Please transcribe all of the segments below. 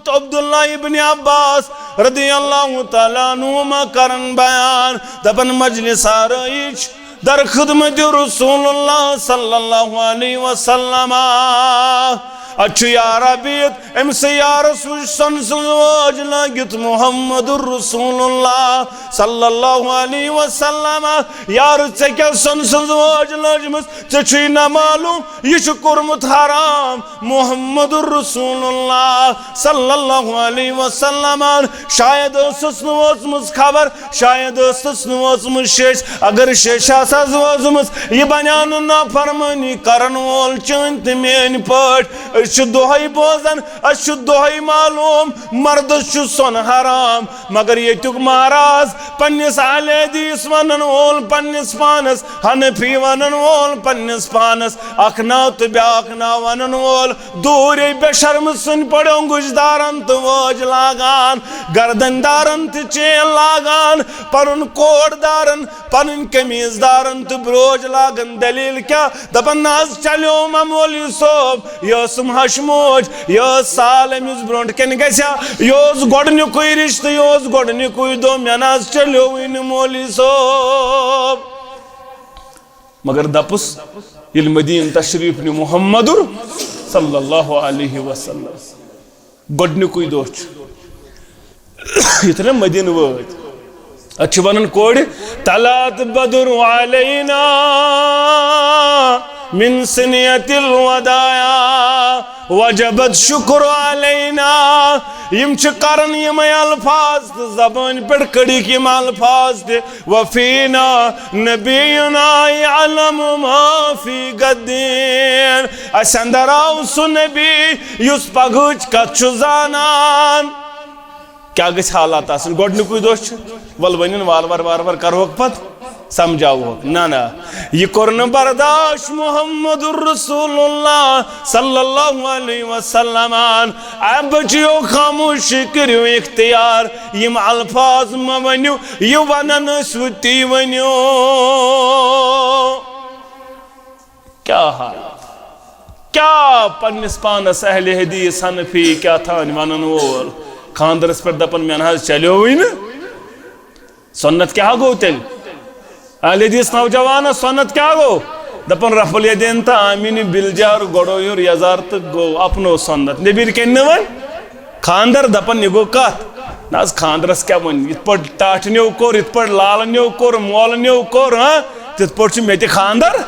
حضرت عبداللہ ابن عباس رضی اللہ تعالیٰ عنہما کرن بیان دپن مجلس آرائش در خدمت رسول اللہ صلی اللہ علیہ وسلم اچھو یا ربیت ام سے یا رسول سنسلواج لگت محمد الرسول اللہ صلی اللہ علیہ وسلم یار چکیا سنسلواج لجمس چچوی نمالوم یہ شکرمت حرام محمد الرسول اللہ صلی اللہ علیہ وسلم شاید اسسنوزمز خبر شاید اسسنوزمز شیش اگر شیش آساز وزمز یہ بنیان نا فرمانی کرن وول چنت مین پٹ دہائی بوزن دہائی معلوم مرد سن حرام مگر یہ تک مہراز پنس اہل حدیث ونن وول پنس پانس حنفی ونن وول پنس پانس اخنا تو بیاخنا ونن وول دور بے شرم سن پڑوں گجدارن تو ووج لاگان گردن دارن تو چین لاگان پرن کوڑ دارن پرن کمیز دارن تو بروج لاگن دلیل کیا دپن ناز چلیو ممولی صوب یوسم حشموج یوس سال امیز برونٹ کن گسیا یوس گوڑنی کوئی رشت یوس گوڑنی کوئی دو میناز چلیو ان مولی صوب مگر دپس یہ مدین تشریف نی محمد صلی اللہ علیہ وسلم گوڑنی کوئی دوچ اتنا مدین وقت اچھو ونن کوڑی طلعت بدر علینا من سنیت الوداع وجبت شکر علینا یم چکرن یم الفاظ زبان پر کڑی کی الفاظ دے وفینا نبینا یعلم ما فی غدین اسندر آوسو نبی یس پگوچ کچو زانان کیا گس حالات آسن گوڑنی کوئی دوست ولونین وار کروک پت سمجھاو نا یہ کرن برداشت محمد الرسول اللہ صلی اللہ علیہ وسلم اے بچیو خاموش کریو اختیار یم الفاظ مونیو یہ ونن سوتی ونیو کیا حال کیا پنس پانس اہل حدیث حنفی کیا تھان ونن وول خاندرس پر دپن میں ناز چلیو ہوئی نا سنت کیا گو تیل اہل حدیث نوجوانا سنت کیا گو دپن رفع الیدین تا آمینی بلجار گوڑو یور یزار تک گو اپنو سنت نبیر کہنے ون خاندر دپن نگو کات ناز خاندرس کیا ون ات پر ٹاٹ نیو کور ات پر لال نیو کور مول نیو کور تت پر چھ میتی خاندر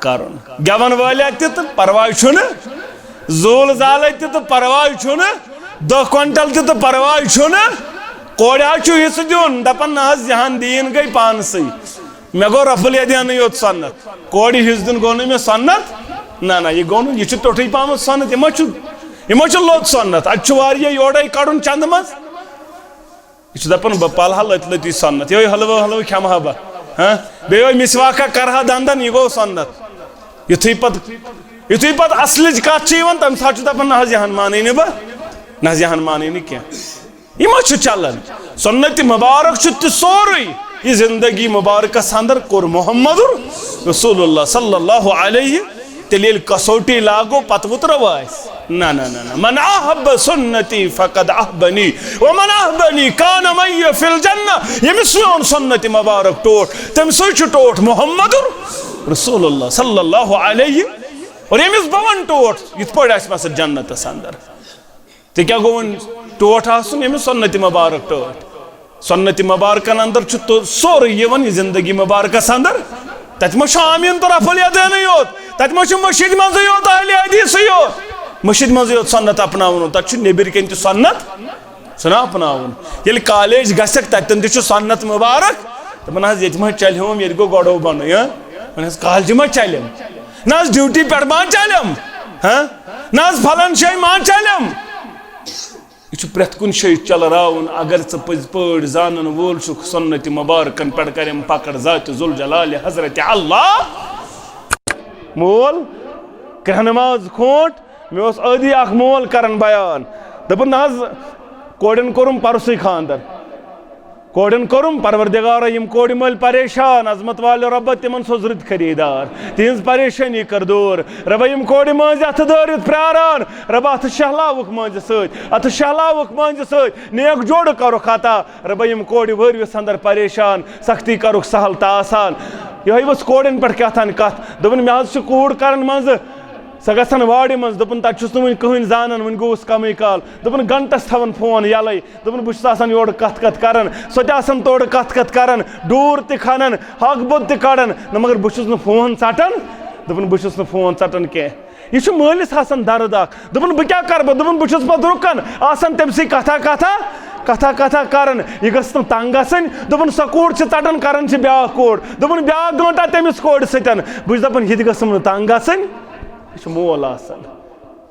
کرن گیون والی تت پروائی چھونا زول زالی تت پروائی چھونا 2 کوئنٹل تہ پروائی چھونا کوڑیا چھو حصہ دیون دپن ناز یہاں دین گئی پانسی میں گو رفع الیدین یوت سنت کوڑی حصہ دن گونی میں سنت نا یہ گونو یہ چھو توٹی پامت سنت یہ چھو لوت سنت اچھو واریہ یوڑائی کڑن چند مز یہ چھو دپن بپالہا لتی سنت یہ حلوہ کھمہا با بیوی مسواکہ کرہا دندن یہ گو سنت یہ تھی پت اصلج کات چیون تم ساتھ چھو دپن ناز یہاں مانی نہیں با ناز یہاں مانی نہیں کیا یہ ما چھو چلن سنت مبارک چھو سوری یہ زندگی مبارک سندر کور محمد رسول اللہ صلی اللہ علیہ تلیل کسوٹی لاغو پتوت روائس نا من احب سنتی فقد احبنی ومن احبنی کان مئی فی الجنہ یہ مسلون سنت مبارک ٹوٹ تم سوچ ٹوٹ محمد رسول اللہ صلی اللہ علیہ اور یہ مس بون ٹوٹ یہ پڑھ اس میں جنت سندر تو کیا گون ٹوٹ آسن یہ سنت مبارک ٹوٹ سنت مبارکن اندر چھو سوری یہ ون زندگی مبارک سندر تت ما شامین تو رفع الیدین یوت تت ما مشید منز یوت اہل حدیث یوت مشید منز یوت سنت اپناون تت چھو نبیر کن تہ سنت سنا اپناون یل کالج گسک تتن تہ چھو سنت مبارک دپن حظ یت ما چلہم یہ گو گوڑو بن حظ کالج ما چلم ناز ڈیوٹی پہ ما چلم ناز پھلن شے ما چلم یہ پریت کن شے چل راون اگر ث پز پڑ زانن وول چھ سنت مبارکن پڑ کرم پکڑ ذات ذوالجلال حضرت اللہ مول کہ نماز کھوٹ میں اس ادی اخ مول کرن بیان دپن ناز کوڑن کورم پرسے خاندر کوڑن کرم پروردگار یم کوڑ مل پریشان عظمت والے رب تمن سوز رت خریدار تہذ پریشانی کر دور رب یم کوڑ مز ات دارت پراران رب ات شہلاوک منج ست ات شہلاوک منج ست نیک جوڑ کرک عطا رب یم کوڑ ورس اندر پریشان سختی کرک سہل تا آسان یہ ؤژھ کوڑن پہ کیاتھان کت دپن مے حظ چھ کوڑ کرن مز سہ گژھن واڑِ منٛز دپن تتہِ چھُس نہٕ وُنہِ کٕہٕنۍ زانان وُنہِ گوٚوُس کمٕے کال دپن گنٹس تھاون فون یلے دپن بہٕ چھُس آسان یورٕ کتھ کران سۄ تہِ آسان تورٕ کتھ کران ڈوٗر تہِ کھنان ہاکہٕ بوٚد تہِ کڑان نہ مگر بہٕ چھُس نہٕ فون ژٹان دپن بہٕ چھُس نہٕ فون ژٹان کینٛہہ یہ چھُ مٲلِس آسان درد اکھ دپن بہٕ کیٛاہ کرٕ بہٕ دپن بہٕ چھُس پتہٕ رُکان آسان تٔمۍ سٕے کتھا کران یہ گژھِ نہٕ تنگ گژھٕنۍ دپن سۄ کوٗر چھِ ژٹان کران چھِ بیٛاکھ کوٗر دپن بیٛاکھ گٲنٛٹا تٔمِس کورِ سۭتۍ بہٕ چھُس دپان یہِ تہِ گٔژھٕم نہٕ تنگ گژھٕنۍ یہ چھُ مول آسان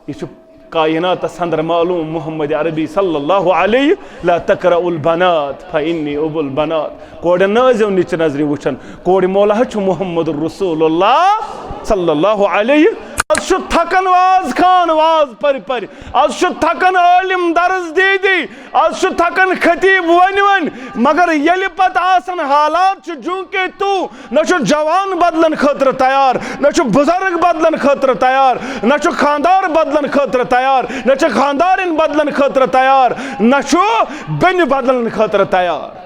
یہ چھُ کائناتس اندر معلوم محمد عربی صلی اللہ علیہ لا تقرأوا البنات فإني أبو البنات کوڑن نہ ٲسۍزیو نِچ نظرِ وٕچھان کورِ مولا حظ چھُ محمد رسول اللہ صلی اللہ علیہ آز چھُ تھکان واز خان واز پٔرِ آز چھُ تھکان عٲلِم درس دی آز چھُ تھکان خطیب ون مگر ییٚلہِ پتہٕ آسان حالات چھُ چوٗنٛکہِ تو نہ چھُ جوان بدلن خٲطرٕ تیار نہ چھُ بُزرگ بدلن خٲطرٕ تیار نہ چھُ خاندار بدلن خٲطرٕ تیار نہ چھُ خاندارن بدلن خٲطرٕ تیار نہ چھُ بیٚنہِ بدلن خٲطرٕ تیار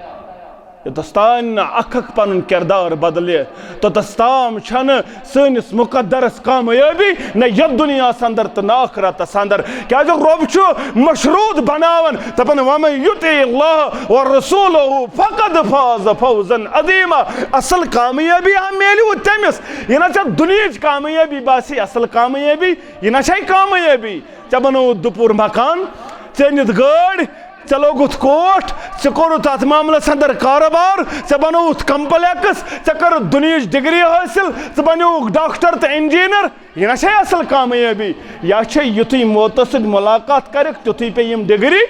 یوٚتس تام نہ اکھ پنُن کردار بدلہِ توٚتس تام چھنہٕ سٲنِس مقدرس کامیٲبی نہ یتھ دُنیاہس اندر تہٕ نہ ٲخرتس اندر کیازِ رۄب چھُ مشروٗط بناوان دپان ومن یُطع اللہ ورسوٗلہ فقد فاز فوزا عظیما اصل کامیٲبی میلہِ تٔمِس یہِ نہ چھےٚ دُنہِچ کامیٲبی باسی اصل کامیٲبی یہِ نہ چھے کامیٲبی ژےٚ بنووُتھ دُپوٗر مکان ژےٚ أنِتھ گٲڑۍ ژےٚ لوگُتھ کوٹھ ژےٚ کوٚرُتھ اتھ معاملس اندر کاروبار ژےٚ بنووُتھ کمپلیکس ژےٚ کٔرٕتھ دُنہِچ ڈگری حٲصل ژٕ بنیووُکھ ڈاکٹر تہٕ انجیٖنر یہِ نہ چھے اصل کامیٲبی یا چھے یُتھُے موتس سۭتۍ مُلاقات کرکھ تیُتھُے پے یِم ڈگری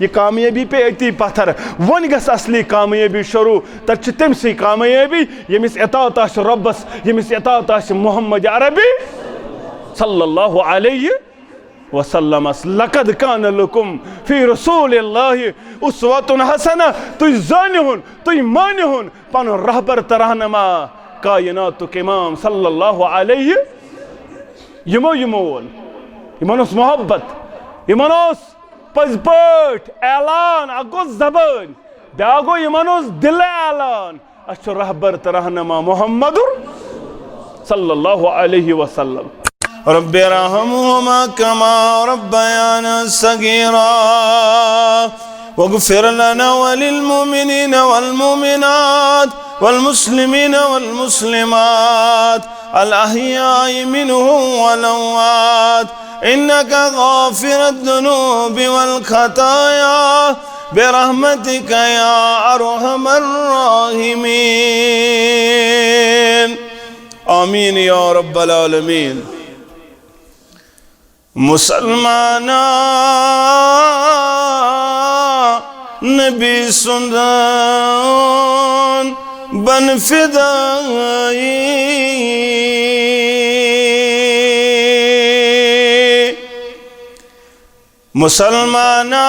یہ کامیٲبی پے أتی پتھر وۄنۍ گژھِ اصلی کامیٲبی شروع تتہِ چھِ تٔمسٕے کامیٲبی ییٚمِس اطاعت آسہِ رۄبس ییٚمِس اطاعت آسہِ محمد عربی صلی اللہ علیہ وسلم لقد کان لکم فی رسول اللہ اسوۃ حسنہ تُہۍ زٲنِہُن تُہۍ مٲنِہُن پنُن رہبر تہٕ رہنما کائناتُک امام صلی اللہ علیہ یمو وول یمن اوس محبت یمن اوس پٔزۍ پٲٹھۍ اعلان اکھ گوٚو زبٲنۍ بیٛاکھ گوٚو یمن اوس دِلہٕ اعلان اَسہِ چھُ رہبر تہٕ رہنما محمد صلی اللہ علیہ وسلم رب ارحمهما كما ربيانا صغيرا واغفر لنا وللمؤمنين والمؤمنات والمسلمين والمسلمات الأحياء منهم والأموات إنك غافر الذنوب والخطايا برحمتك يا أرحم الراحمين آمين يا رب العالمين مسلمانا نبی سندان بن فدائی مسلمانا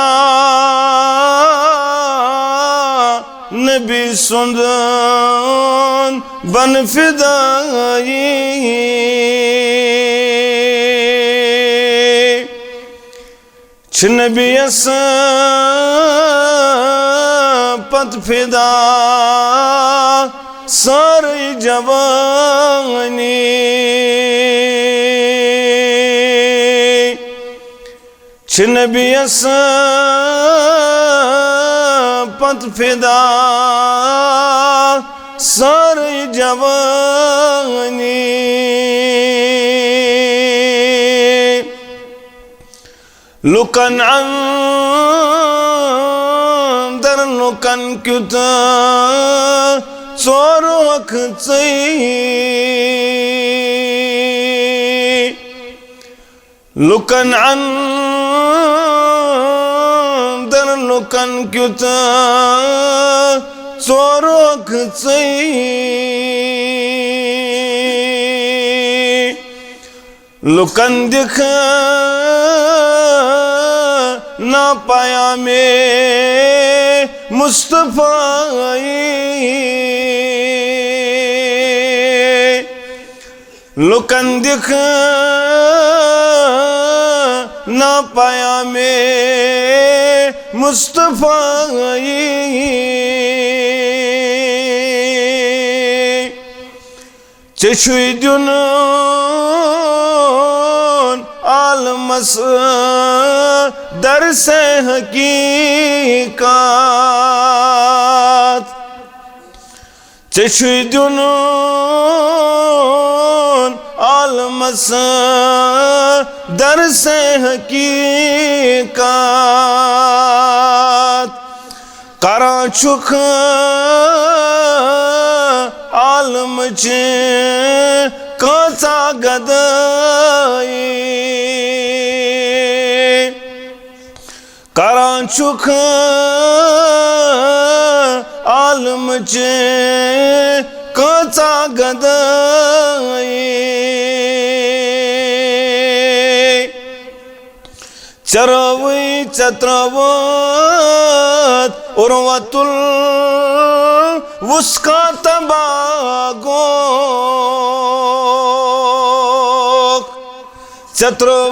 نبی سندان بن فدائی نبیس پت فدا ساری جوانی نبیس پت فدا ساری جوانی لکن اندر لکن کیوتا ژور وقتٕے لکن اندر لکن کیوتا ژور وقتٕے لکن دکھ نا پیام مصطفیٰ لکن دکھ نا پیام مصطفیٰ چشوی دن عالمس درس حقیقات چشوی دن عالمس درس حقیقات کران چھک عالم چے کانچا گدائی کران چھک عالم چے کانچا گدائی چروی چتروت عروۃ الوثقی تباگوک چتروت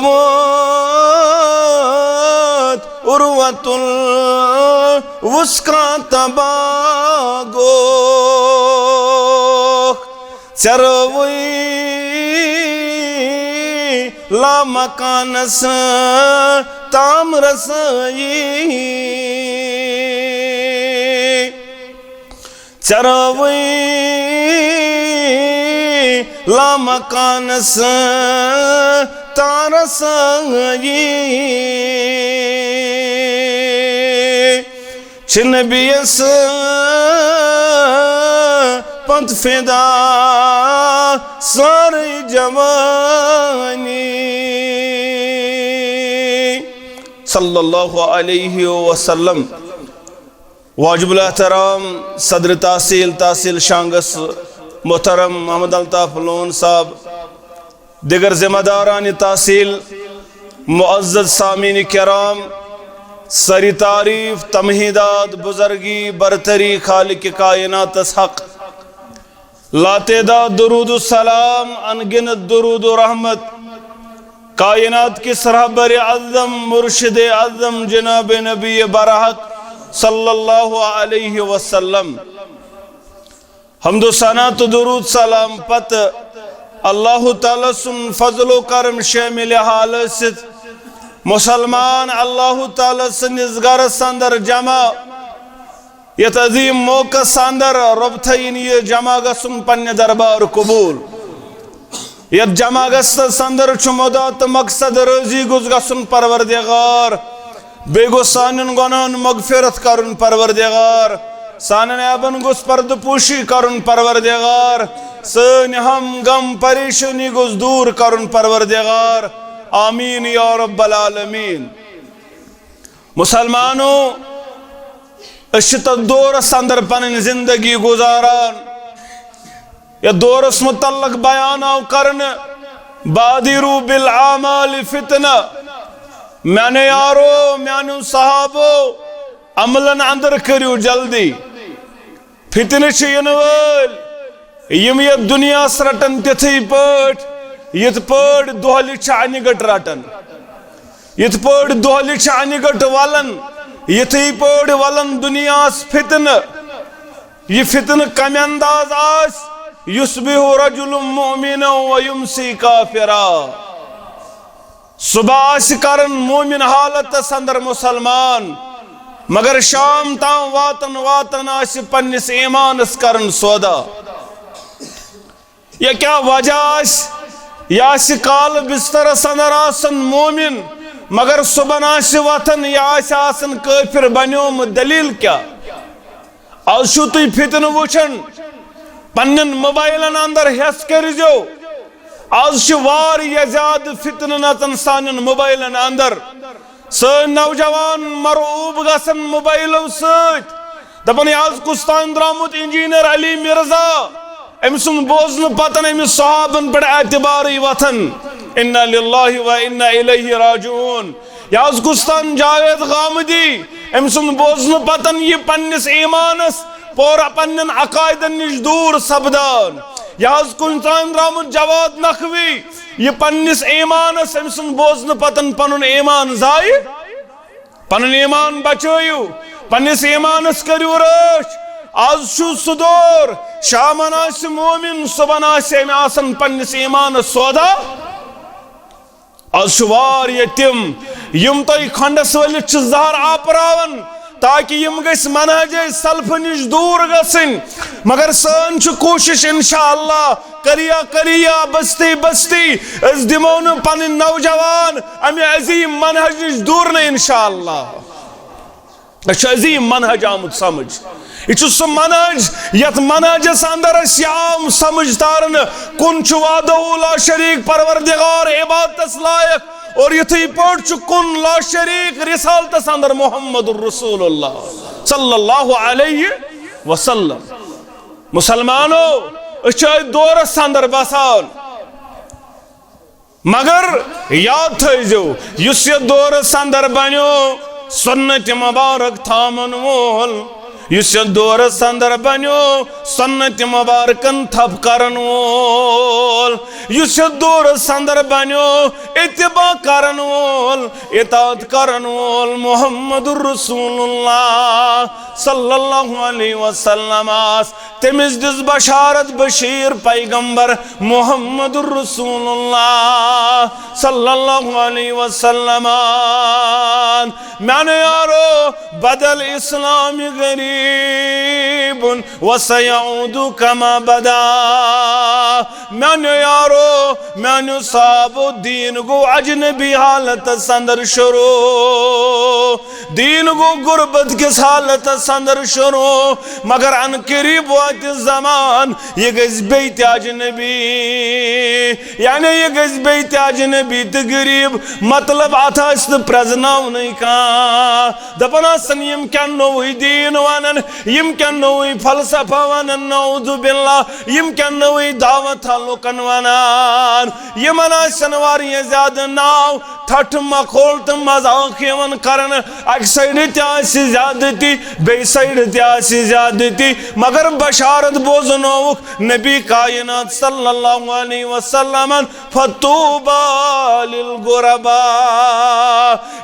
عروۃ الوثقی تباگوک چروی لا مکانس تام رسائی چروی لا مکانس تام رسائی چنبیس پنت فدا ساری جوانی صلی اللہ علیہ وسلم واجب الاحترام صدر تحصیل شانگس محترم محمد الطاف لون صاحب دیگر ذمہ داران تحصیل معزز سامعین کرام سری تعریف تمہیدات بزرگی برتری خالق کائنات حق لا تعداد درود السلام انگنت درود و رحمت کائنات کی رہبر اعظم مرشد اعظم جناب نبی برحق صلی اللہ علیہ وسلم حمد و ثنا تو درود سلام پت اللہ تعالی سن فضل و کرم شامل حالت مسلمان اللہ تعالی سنز گر سندر جمع یت عظیم موقع سندر رب تھین یہ جمع گسن پن دربار قبول یت جمع گس سندر چمدات مقصد روزی گز گسن پروردگار بے گو سانن گناہن مغفرت کرن پروردگار سانن ایبن گز پرد پوشی کرن پروردگار سن ہم غم پریشانی گز دور کرن پروردگار آمین یا رب العالمین مسلمانوں اشت دور سندر پنن زندگی گزاران یا دور اس متعلق بیان آو کرن بادرو بالعامال فتنہ میں نے یارو میں نے صحابو عملن اندر کریو جلدی فتنہ چینوال یم یہ دنیا سرٹن تیتھی پٹ یت پٹ دوہلی چانی گٹ رٹن یت پٹ دوہلی چانی گٹ والن یتھی پٹ والن دنیا فتنہ یہ فتنہ کم انداز آس یصبح رجل مؤمنا ویمسی کافرا صبح آس کرن مومن حالت سندر مسلمان مگر شام تام واتن آس پنس ایمان اس کرن سودا یہ کیا وجہ آس یا آس کال بستر سندر آسن مومن مگر صبح آس واتن یا آس آسن کافر بنیوم دلیل کیا آج شو تی فتن وچن پنن موبائلن اندر حس کرجو آج شوار یزاد فتن نتن سانن موبائلن اندر سن نوجوان مرعوب گسن موبائلو سیت دپن آج کستان درامت انجینئر علی مرزا امسن بوزن پتن امس صحابن پر اعتباری وطن انا للہ و انا الیہ راجعون یاز کستان جاوید غامدی امسن بوزن پتن یہ پنس ایمانس پورا پنن عقائدن نش دور سبدان یاز کنسان درامت جواد نخوی یہ پنس ایمانس امسن بوزن پتن پنن ایمان زائی پنن ایمان بچویو پنس ایمانس کریو رش آز شو صدور شامن آس مومن صبح آس امی آسن پنس ایمان سودا آز شوار یتیم یم تو کھنڈس ولی چزار آپراون تاکہ یم گس منہج سلف نش دور گسن مگر سن چھ کوشش انشاءاللہ کریا کریا بستی بستی اس دمون پن نوجوان امی عظیم منہج نش دور نے انشاءاللہ اس عظیم منہج آمد سمجھ یہ سہ منہج یت منہجس اندر عام سمجھ تارن کن چھ وعدہ لا شریک پروردگار عبادتس لائق اور یتھی پوٹ چھ کن لا شریک رسالتس اندر محمد الرسول اللہ صلی اللہ علیہ وسلم مسلمانو اس دورس اندر بسان مگر یاد تھیزو یس یہ دورس اندر بنیو سنت مبارک تھامن وول یس یہ دورس اندر بنیو سنت مبارکن تھپ کرن وول یس یہ دورس اندر بنیو اتباع کرن وول اطاعت کرن وول محمد الرسول اللہ صلی اللہ علیہ وسلم تمس دس بشارت بشیر پیغمبر محمد الرسول اللہ صلی اللہ علیہ وسلم میانے یارو بدل اسلام غریب وسیعود کما بدا میانے یارو میانے صاحب دین گو اجنبی حالت سندر شروع دین گو غربت کس حالت سندر شروع مگر ان قریب وقت زمان یہ گز بیت اجنبی یعنی یہ گز بیت اجنبی تقریب مطلب آتا است پرزناو نہیں کان دپنا سن یم کن نوی دین وانن یم کن نوی فلسفہ وانن نعوذ باللہ یم کن نوی دعوت لکن وانن یمن آسن واری زیادہ ناو تھٹ مخولت مذاق یمن کرن اک سائیڈ تیاسی زیادتی بے سائیڈ تیاسی زیادتی مگر بشارت بوزنوک نبی کائنات صلی اللہ علیہ وسلم فتوبا للغربا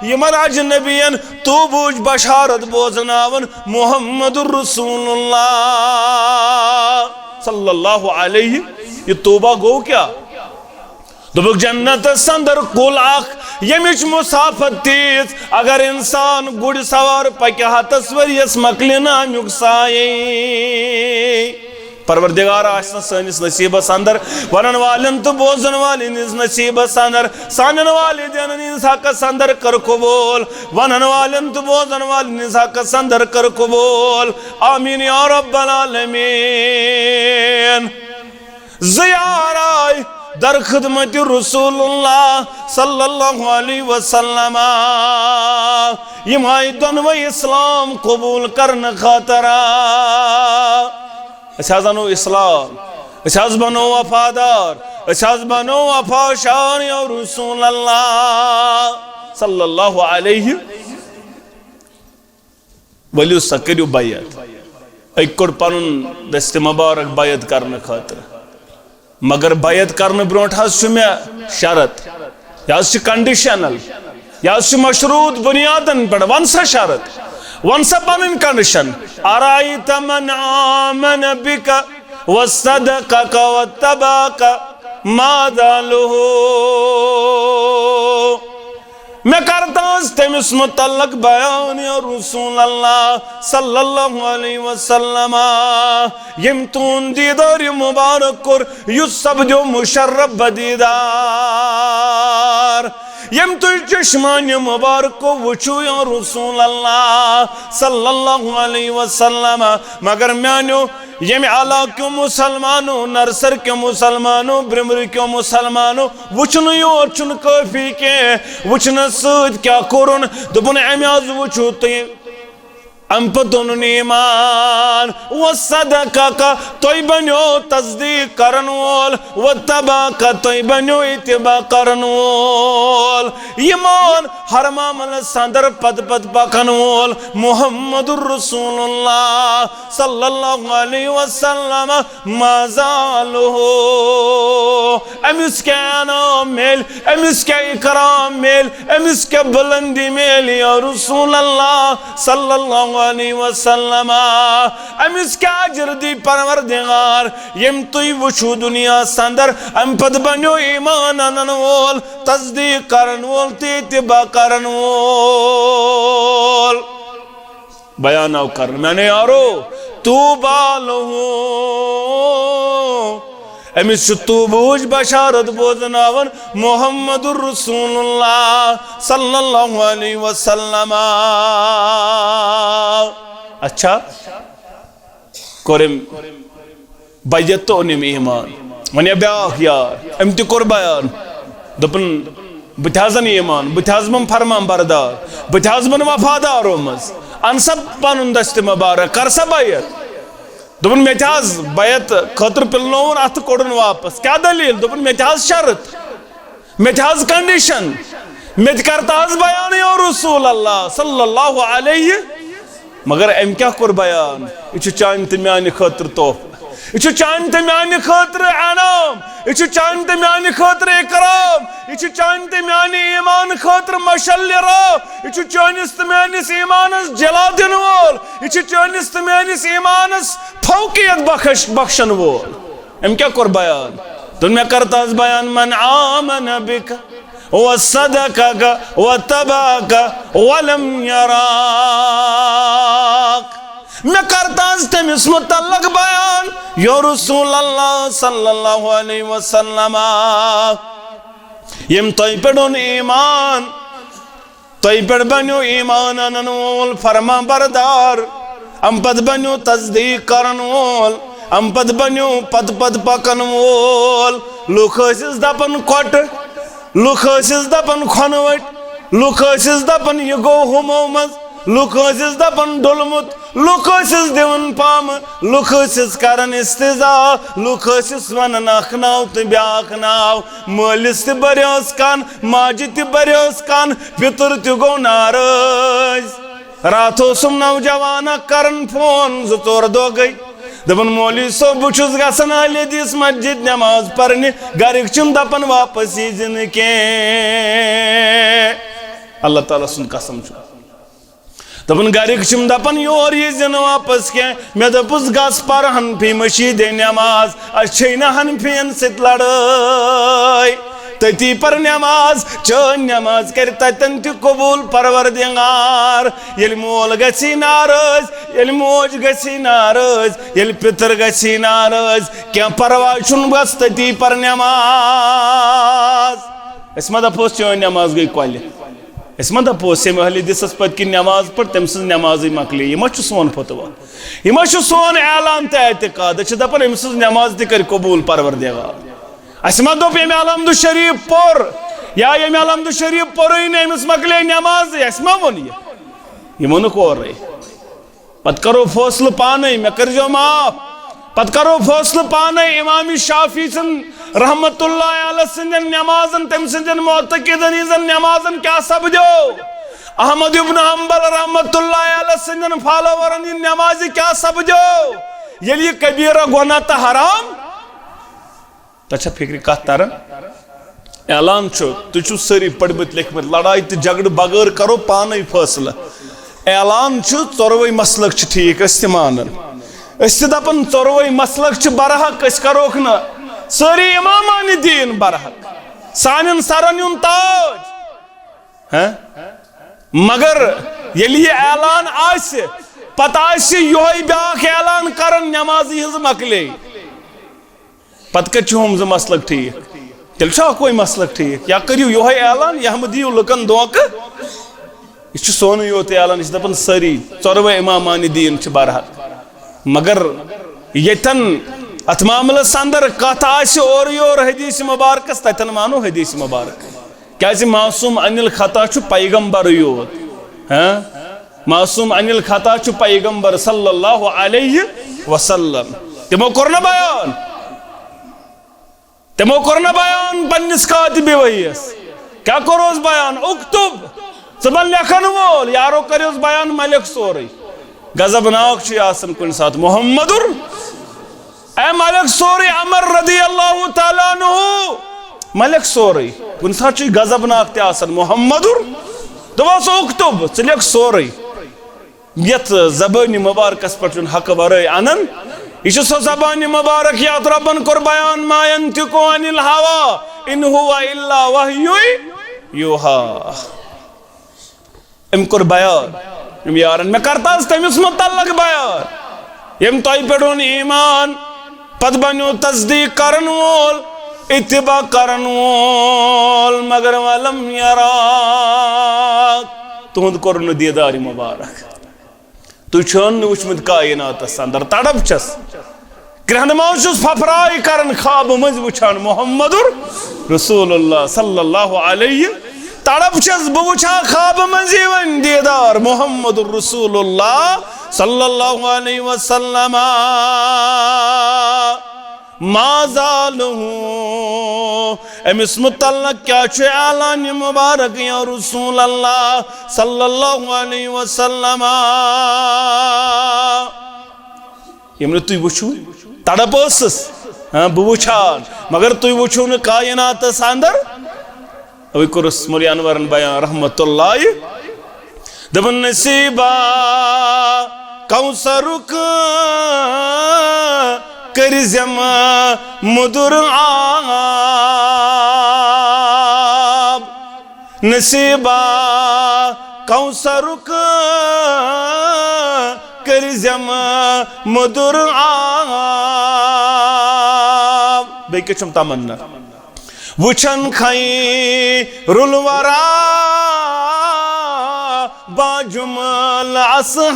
یمن اجنبین تو بوج بشارت بوزناون محمد الرسول اللہ صلی اللہ علیہ یہ توبہ گو کیا دبک جنت سندر کل اخ یمچ مسافت تیز اگر انسان گڑ سوار پکہ تصوریس مکلنا امیک سائی پروردگار آسنا سانس نصیبس اندر ونن والن تو بوزن والن اس نصیبس اندر سانن والدین اس حقس اندر کر قبول ونن والن تو بوزن والن اس حقس اندر کر قبول آمین یا رب العالمین زیارہ در خدمت رسول اللہ صلی اللہ علیہ وسلم یمائی دنو اسلام قبول کرن خاطرہ اس حض انو اسلام اس حض بنو وفادار اس حض بنو وفاشان یا رسول اللہ صلی اللہ علیہ ولیو سکریو بیعت اکڑ پنن دست مبارک بیعت کرن خاطر مگر بیعت کرن برونٹ حض چھ میں شرط یا اس چھ کنڈیشنل یا اس چھ مشروط بنیادن پڑھ ونسا شرط ونسا پنن کنڈیشن ارائیت من آمن بکا وصدقک واتباک ماذا لہو میں کرتا ہوں تمس متعلق بیان یا رسول اللہ صلی اللہ علیہ وسلم یمتون دیدار مبارک کر یو سب جو مشرب دیدار یم تو چشمان مبارک کو وچو یا رسول اللہ صلی اللہ علیہ وسلم مگر میانو یم علاقوں مسلمانوں نرسر کے مسلمانوں برمر کے مسلمانوں وچن یور چن کافی کے وچن سید کیا کرن دبن امیاز وچو تی ام پتن ایمان و صدقہ کا توی بنیو تصدیق کرن وول و تبا کا توی بنیو اتباع کرن وول ایمان ہر معاملہ سندر پد پد پکن وول محمد الرسول اللہ صلی اللہ علیہ وسلم مازالہو امس کے انعام میل امس کے اکرام میل امس کے بلندی میل یا رسول اللہ صلی اللہ علیہ وسلم امس کیا اجر دی پروردگار یم توی وچھو دنیا سندر ام پد بنیو ایمان انن وول تصدیق کرن وول اتباع کرن وول بیان او کرن میں نے یارو توبہ لہو امس توبوج بشارت بوزناون محمد الرسول اللہ صلی اللہ علیہ وسلم اچھا کورم بیت تو انیم ایمان ونیا بیاک یار امتی کور بیان دپن بتازن ایمان بتازمن فرمان بردار بتازمن وفادار اومز انسب پانن دست مبارک کرسا بیت دپن میتاز بیت خطر پلنون ات کوڑن واپس کیا دلیل دپن میتاز شرط میتاز کنڈیشن میت کرتاز بیان یا رسول اللہ صلی اللہ علیہ مگر ام کیا کور بیان یہ چان تمیانی خطر توف یہ چان تمیانی خطر انعام یہ چان تمیانی خطر اکرام یہ چان تمیانی ایمان خطر مشل رو یہ چانس تمیانس ایمانس جلا دن وول یہ چانس تمیانس ایمانس فوقیت بخشن وول ام کیا کور بیان دن میں کرتاز بیان من آمن بک وصدقك وتبعك ولم يراك میں کرتاز تمس متعلق بیان یا رسول اللہ صلی اللہ علیہ وسلم یم توی پڑھن ایمان توی پڑھ بنیو ایمان انن وول فرما بردار ام پد بنیو تصدیق کرن وول ام پد بنیو پد پد پکن وول لوک ٲسِس دپن کۄٹھ لوک ٲسِس دپن کھۄنوٹ لوک ٲسِس دپن یہ گو ہمو منٛز لوک ٲسِس دپن ڈولمُت لوک ٲسِس دِوان پامہٕ لوک ٲسِس کران استضاء لوک ٲسِس ونان اکھ ناو تہٕ بیاکھ ناو مٲلِس تہِ بریوس کن ماجہِ تہِ بریوس کن پِتُر تہِ گوٚو ناراض راتھ اوسُم نوجوان اکھ کران فون زٕ ژور دۄہ گٔے دپن مولوی صٲب بہٕ چھُس گژھان اہلِ حدیث مسجد نماز پرنہِ گرِکۍ چھِم دپان واپس ییٖزِ نہٕ کینٛہہ اللہ تعالیٰ سُنٛد قسم چھُ دپن گرِکۍ چھِم دپان یور ییٖزِ نہٕ واپس کینٛہہ مےٚ دوٚپُس گژھ پر حنفی مشیٖدے نماز اَسہِ چھے نہٕ حنفِین سۭتۍ لڑٲے تتی پر نماز چون نماز کر تتن تہِ قبول پروردگار یل مول گژھی ناراض یل موج گژھی ناراض یل پتر گژھی ناراض کیا پرواہ چھُنہٕ بس تتی پر نماز اس ما دپوس چون نماز گئی کۄلہِ اس ما دپوس ییٚمہِ اہلِ حدیثس پتہٕ کِنۍ نماز پٔر تٔمۍ سٕنٛز نمازٕے مۄکلے یہِ ما چھُ سون فتوا یہِ ما چھُ سون اعلان تہٕ اعتقاد أسۍ چھِ دپان أمۍ سٕنٛز نماز تہِ کر قبول پروردگار اس ما دوٚپ ییٚمہِ الحمدُ شریٖف پوٚر یا ییٚمہِ الحمدُ شریٖف پوٚرُے نہٕ أمِس مۄکلے نمازٕے اَسہِ ما ووٚن یہِ ووٚنُکھ اورَے پتہٕ کرو فٲصلہٕ پانے مےٚ کٔرۍزیو معاف پتہٕ کرو فٲصلہٕ پانے امام شافی سٕنٛد رحمت اللہ علیہ سٕنٛدٮ۪ن نمازن تٔمۍ سٕنٛدٮ۪ن معتقدن ہٕنٛزن نمازن کیٛاہ سپدیو احمد ابن حنبل رحمت اللہ علیہ سٕنٛدٮ۪ن فالوورن ہٕنٛدِ نمازِ کیٛاہ سپدیو ییٚلہِ یہِ کبیٖرہ گۄناہ تہٕ حرام تچھا فکر کت تران اعلان چھو تُہۍ چھُو سٲری پٔرمٕتۍ لیکھمٕتۍ لڑائی تہٕ جھگڑٕ بغٲر کرو پانے فٲصلہٕ اعلان چھُ ژورؤے مسلک چھِ ٹھیٖک أسۍ تہِ مانان أسۍ تہِ دپان ژورؤے مسلک چھِ برحق أسۍ کروکھ نہٕ سٲری امامان دیٖن برحق سانٮ۪ن سرن ہُنٛد تاج مگر ییٚلہِ یہِ اعلان آسہِ پتہٕ آسہِ یِہوے بیٛاکھ اعلان کران نمازِ ہٕنٛز مۄکلے پتہٕ کتہِ چھُ ہُم زٕ مسلک ٹھیٖک تیٚلہِ چھُ اکوے مسلک ٹھیٖک یا کٔرِو یِہوے اعلان یا مہٕ دِیِو لُکن دھوکہٕ یہِ چھُ سونُے یوت اعلان یہِ چھِ دپان سٲری ژورؤے امامان دیٖن چھِ برحق مگر ییٚتٮ۪ن اتھ معاملس اندر کتھ آسہِ اورٕ یور حدیث مبارکس تتٮ۪ن مانو حدیث مبارک کیازِ معصوم انل خطا چھُ پیغمبرٕے یوت معصوم عن الخطا چھ پیغمبر صلی اللہ علیہ وسلم تمو کرنا بیان پنس کاتب وحیس کیا کروس بیان اکتب صبح لکھن وول یارو کریوس بیان ملک سوری غضبناک چھ آسن کن سات محمد اے ملک سوری عمر رضی اللہ تعالیٰ عنہ ملک سوری کن سات چھ غضبناک تے آسن محمد دواس اکتب چلک سوری یت زبانی مبارکس پر چون حق برای انن یہ سو زبانی مبارک یاد ربن کر بیان ما ینتقو عن الہوا ان ہوا الا وحی یوہا ام کر بیان یارن میں کرتا اس تیمیس متعلق بیان یم توی پیڑون ایمان پد بنیو تصدیق کرن وول اتباع کرن وول مگر ولم یراک تہند کرن دیداری مبارک تو چھن وچمت کائنات اندر تڑپ چس گرہنمان چھس پھپرائی کرن خواب مز وچھان محمد رسول اللہ صلی اللہ علیہ تڑپ چس بوچھا خواب مزی ون دیدار محمد رسول اللہ صلی اللہ علیہ وسلم ما زالہو امس متعلق کیا چھے اعلان مبارک یا رسول اللہ صلی اللہ علیہ وسلم یمن توی وچھو تڑپ اسس بوچھان مگر توی وچھو ن کائنات اندر اوی کرس مولی انورن بیان رحمت اللہ دبن نصیبا کوثرک کرزم مدر آب نصیبا کوثرک کرزم مدر آب بیکی چم تمنا وچن خیر الورا باجمل اصحاب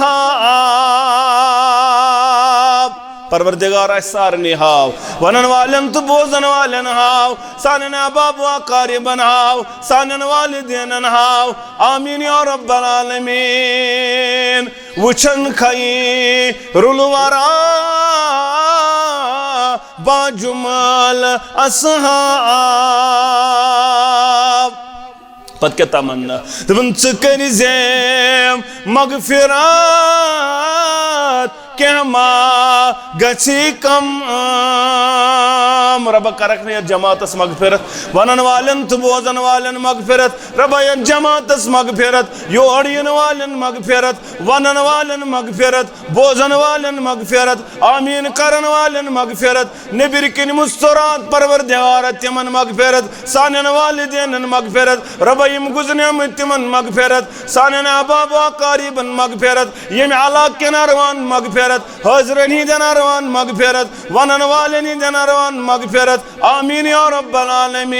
پروردگار سارنی ہاو ونن والن تو بوزن والن ہاو سانن اباب و اقاربن ہاو سانن والدین ہاو آمین یا رب العالمین وچن خیر الورا باجمل اصحاب پت کیا تمنا دبن چکر زیم مغفرات کہ ما گچی کم رب کرک نے جماعت اس مغفرت ونن والن تو بوزن والن مغفرت رب یہ جماعت اس مغفرت یوڑین والن مغفرت ونن والن مغفرت بوزن والن مغفرت آمین کرن والن مغفرت نبی رکن مسترات پروردگارت یمن مغفرت سانن والدین مغفرت رب یم گزنیم تمن مغفرت سانن اباب و اقاربن مغفرت یم علاق کناروان مغفرت حضرنی دناروان مغفرت ونن والنی دناروان مغفرت آمین یا رب العالمین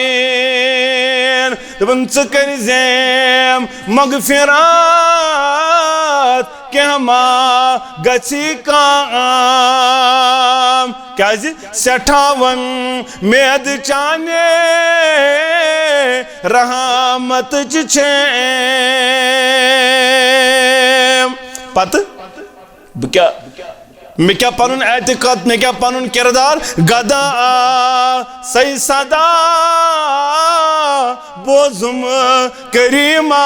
دبن چکر زیم مغفرات کہ ہما گچی کام کیا جی سٹھاون مید چانے رحمت چچھیں پت میں کیا پنن اعتقاد میں کیا پنن کردار گدا سی صدا بوزم کریما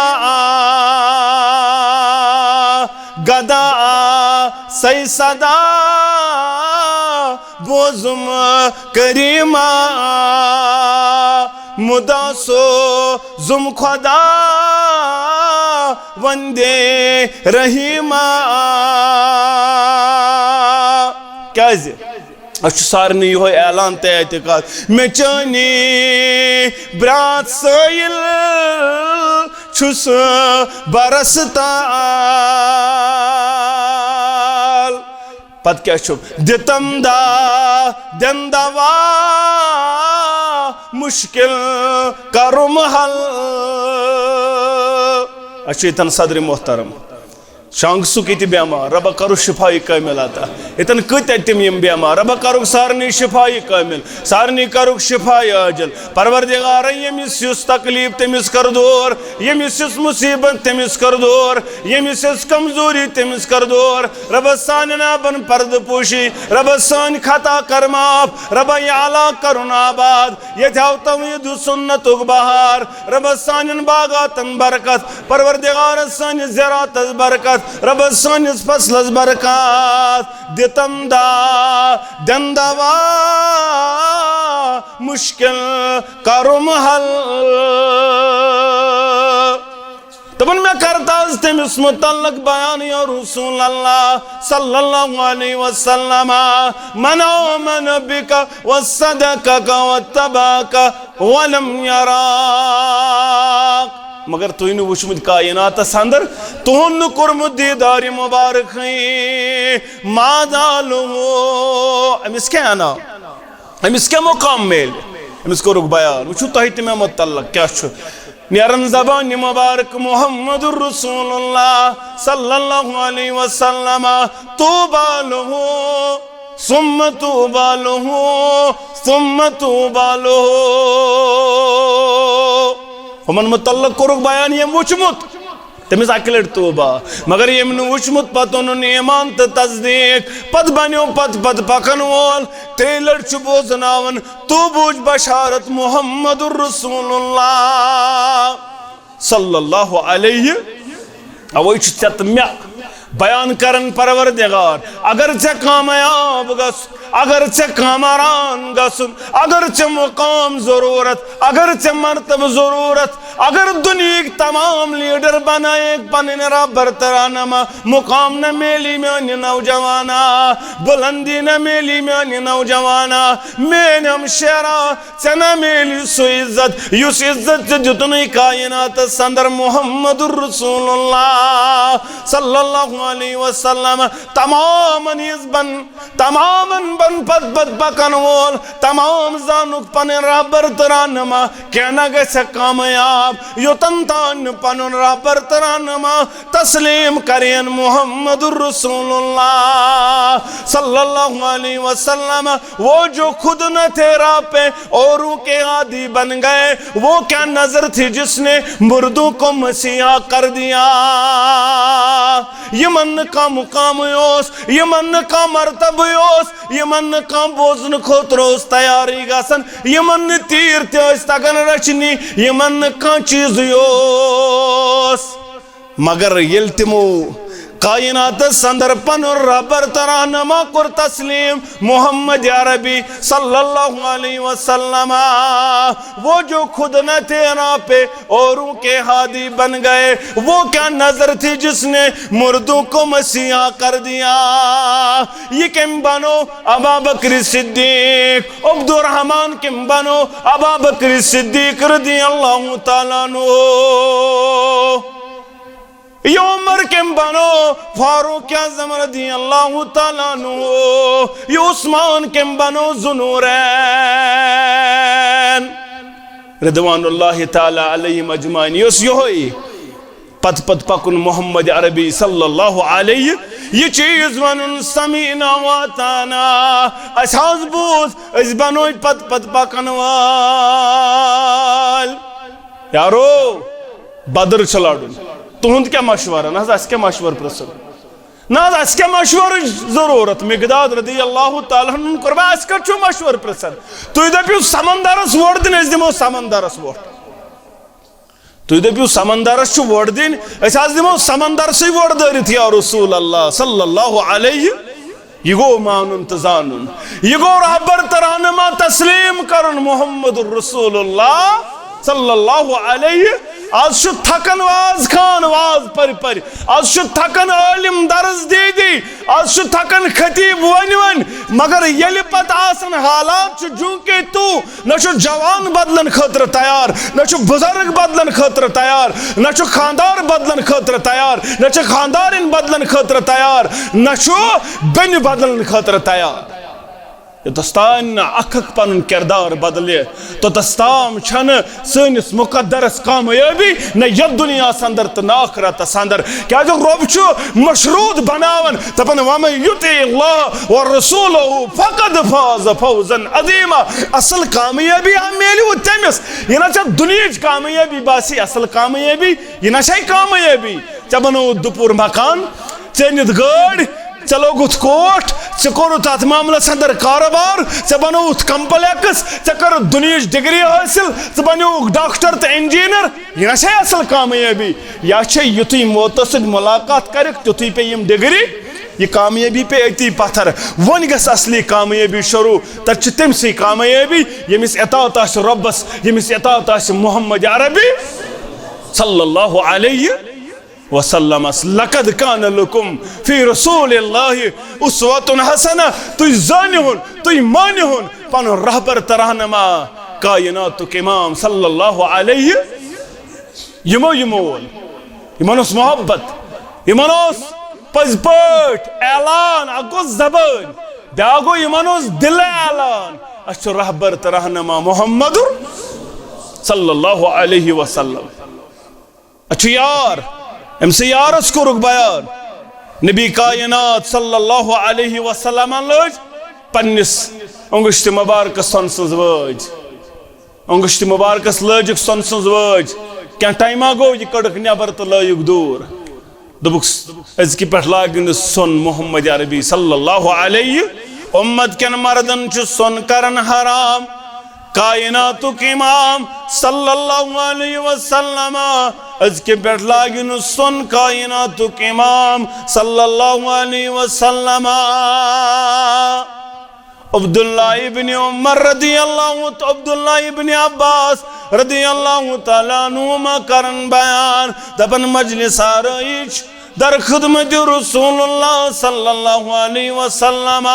گدا سی صدا بوزم کریما مداسو زم خدا وندے رحیما کیا ہے اچھ سارنی یہ اعلان تے اعتقاد میں چانی برات سائل چھس برستال پت کیا چھو دتم دا دن دوا مشکل کرم حل اچھیتن صدر محترم شانگسو کیتی بیمار ربا کرو شفائی کامل آتا اتن کتی تم یم بیمار ربا کرو سارنی شفائی کامل سارنی کرو شفائی آجل پروردگار یمیس یس تکلیف تمس کر دور یمیس یس مصیبت تمس کر دور یمیس یس کمزوری تمس کر دور ربا ساننا بن پرد پوشی ربا سان خطا کر معاف ربا یعلا کرن آباد یتھاو توید سنت بہار ربا سانن باغاتن برکت پروردگار سان زراعت برکت رب سانس فصلس برکات دتم دا دندوا مشکل کرم حل تبن میں کرتا اس تمس متعلق بیان یا رسول اللہ صلی اللہ علیہ وسلم من آمن بک وصدقک واتباک ولم یراک مگر تو انہوں وشمد کائنات سندر تو انہوں کرمد دیدار مبارک مادالو امیس کیا آنا امیس کیا مقام میل امیس کو رک بیان وچو تحیط میں متعلق کیا چھو نیارن زبان مبارک محمد الرسول اللہ صلی اللہ علیہ وسلم توبہ لہو ثم توبہ لہو ثم توبہ لہو ہمن متعلق کرک بیان یم وچمت تمیز اکلٹ توبہ مگر یم وچمت پت انہوں ایمان تا تصدیق پت بنیو پت پکن وول تیلر چبو زناون تو بوجھ بشارت محمد الرسول اللہ صلی اللہ علیہ اوئی چھت میں بیان کرن پروردگار اگر چھ کامیاب گس اگر چھ کامران گسن اگر چھ مقام ضرورت اگر چھ مرتب ضرورت اگر دنیا تمام لیڈر بنائے پنن را برترانما مقام نہ میلی میں ان نوجوانا بلندی نہ میلی میں ان نوجوانا مینم شیرا چنا میلی سو عزت یس عزت جتنی کائنات سندر محمد الرسول اللہ صلی اللہ علیہ وسلم تمام نیز تمام بن پت بکن وول تمام زانک پن راہ برترانما کہنا گیسے کامیاب یوتن تان پنن راہ برترانما تسلیم کرین محمد الرسول اللہ صلی اللہ علیہ وسلم وہ جو خود نہ تھے راہ پہ اوروں کے عادی بن گئے وہ کیا نظر تھی جس نے مردوں کو مسیحا کر دیا یمن کا مقام یوس یمن کا مرتب یوس یمن کا بوزن کھوتروس تیاری گسن یمن تیر تیوس تگن رچنی یمن کا چیز یوس مگر یلتمو کائنات سندر پن ربر ترانما کر تسلیم محمد عربی صلی اللہ علیہ وسلم وہ جو خود نہ تھے راہ پہ اوروں کے ہادی بن گئے وہ کیا نظر تھی جس نے مردوں کو مسیحا کر دیا یہ کم بنو ابا بکر صدیق عبد الرحمن کم بنو ابا بکر صدیق رضی اللہ تعالیٰ عنہ یہ عمر کم بنو فاروق اعظم رضی اللہ تعالیٰ عنہ یہ عثمان کم بنو ذوالنورین رضوان اللہ تعالیٰ علیہ مجمعین یہ ہوئی پت پکن محمد عربی صلی اللہ علیہ یہ چیز ونن سمینا واتانا اساز بوز اس بنوی پت پکن وال یارو بدر چلاڑن تہند کیا مشورہ نہ اس کیا مشور پرسن نہ اس کیا مشور ضرورت مقداد رضی اللہ تعالیٰ عنہ قربا اس کا چھو مشور پرسن تو دپیو سمندرس ووٹ دین اس دمو سمندرس ووٹ تو دپیو سمندرس چھو ووٹ دین اس دمو سمندر سے ووٹ دارت یا رسول اللہ صلی اللہ علیہ یہ گو مانن تزانن یہ گو رہبر ترانما تسلیم کرن محمد الرسول اللہ صلی اللہ علیہ آج شو تھکن واز خان واز پر آج شو تھکن عالم درز دی آج شو تھکن خطیب ون مگر یلی پت آسن حالات چھو جونکہ تو نہ چھو جوان بدلن خطر تیار نہ چھو بزرگ بدلن خطر تیار نہ چھو خاندار بدلن خطر تیار نہ چھو خاندارن بدلن خطر تیار نہ چھو بن بدلن خطر تیار یوتستان اکھ پن کردار بدلے توتستام چھن سنس مقدرس کامیابی نہ یت دنیا اندر تو نہ آخرتس اندر کیا جو رب چھ مشروط بناون دپن ومن یطع اللہ ورسولہ فقد فاز فوزا عظیما اصل کامیابی میلیو تمس یہ نہ چھ دنیاچ کامیابی باسی اصل کامیابی یہ نہ چھ کامیابی ژے بنوت دپور مکان ژے نت گاڑ ژے لوگت کوٹ ژے کورت ات معاملس اندر کاروبار ژے بنوت کمپلیکس ژے کرت دنیاچ ڈگری حاصل ژے بنوک ڈاکٹر تو انجینئر یہ نہ چھ اصل کامیابی یا چھ یتھی موتس سۭتۍ ملاقات کرک تیُتھُے پے یم ڈگری یہ کامیابی پہ اتی پتھر ون گس اصلی کامیابی شروع تر تم سی کامیابی یمس اطاعت آس ربس یمس اطاعت آس محمد عربی صلی اللہ علیہ وسلم لقد کان لکم فی رسول اللہ اسوۃ حسنہ تھی زانہن تھی مانہن پن رہبر ترہنما کائناتک امام صلی اللہ علیہ یمن اس محبت یمن اس پز پٹ اعلان اگو زبان بیاگو یمن اس دل اعلان اچھو رہبر ترہنما محمد صلی اللہ علیہ وسلم اچھو یار امسی یارس کورک بیان نبی کائنات صلی اللہ علیہ وسلم لوج پنس انگشت مبارکس سن سنز وج انگشت مبارکس لوجک سن سنز وج کیا ٹائم گو یہ کڑک نیبر تو لوگ دور دبکس ازکی پٹھ لاگن سن محمد عربی صلی اللہ علیہ امت کن مردن چھ سن کرن حرام کائناتک امام صلی اللہ علیہ وسلم از کے بیٹھ لاگن سن کائناتک امام صلی اللہ علیہ وسلم عبداللہ ابن عمر رضی اللہ عبداللہ ابن عباس رضی اللہ تعالیٰ عنہما کرن بیان دبن مجلس آرائش در خدمت رسول اللہ صلی اللہ علیہ وسلم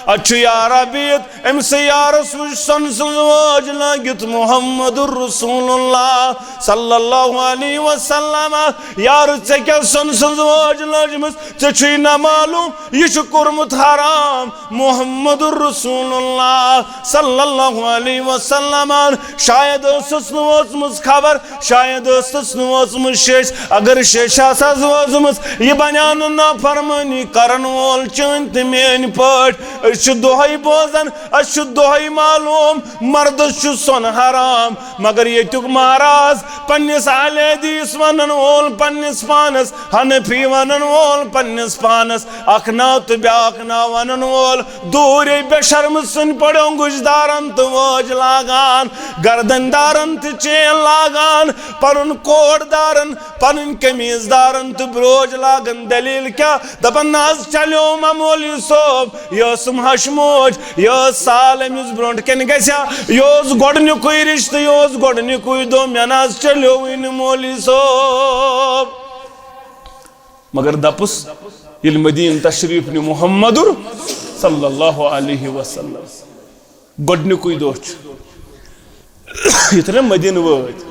اچھو یا ربیت امسی یا رسول سن سنواج لاگت محمد الرسول اللہ صلی اللہ علیہ وسلم یار ژے کیا سن سنواج لاجمس ژے چھوئی نہ معلوم یہ چھو کرمت حرام محمد الرسول اللہ صلی اللہ علیہ وسلم شاید اسس نوزمس خبر شاید اسس نوزمس شیش اگر شیش آساز وزمس یہ بنیان نا فرمانی کرن وول چنت مین پٹ اچھ دہائی بوزن اچھ دہائی معلوم مرد چھ سن حرام مگر یہ تک مہراز پنس اہل حدیث ونن وول پنس پانس حنفی ونن وول پنس پانس اخنا تو بیاکنا ونن وول دور بے شرم سن پڑوں گوش دارن تو واج لاگان گردن دارن تو چین لاگان پرن کوڑ دارن پرن کمیز دارن تو بروج لاگن دلیل کیا دپن ناز چلیو ممولی صوب یوسم حشموج یوس سال امیز برونٹ کن گسیا یوس گوڑنی کوئی رشت یوس گوڑنی کوئی دو میناز چلیو ان مولی صوب مگر دپس المدین تشریف نی محمد صلی اللہ علیہ وسلم گوڑنی کوئی دوچ اتنا مدین ووت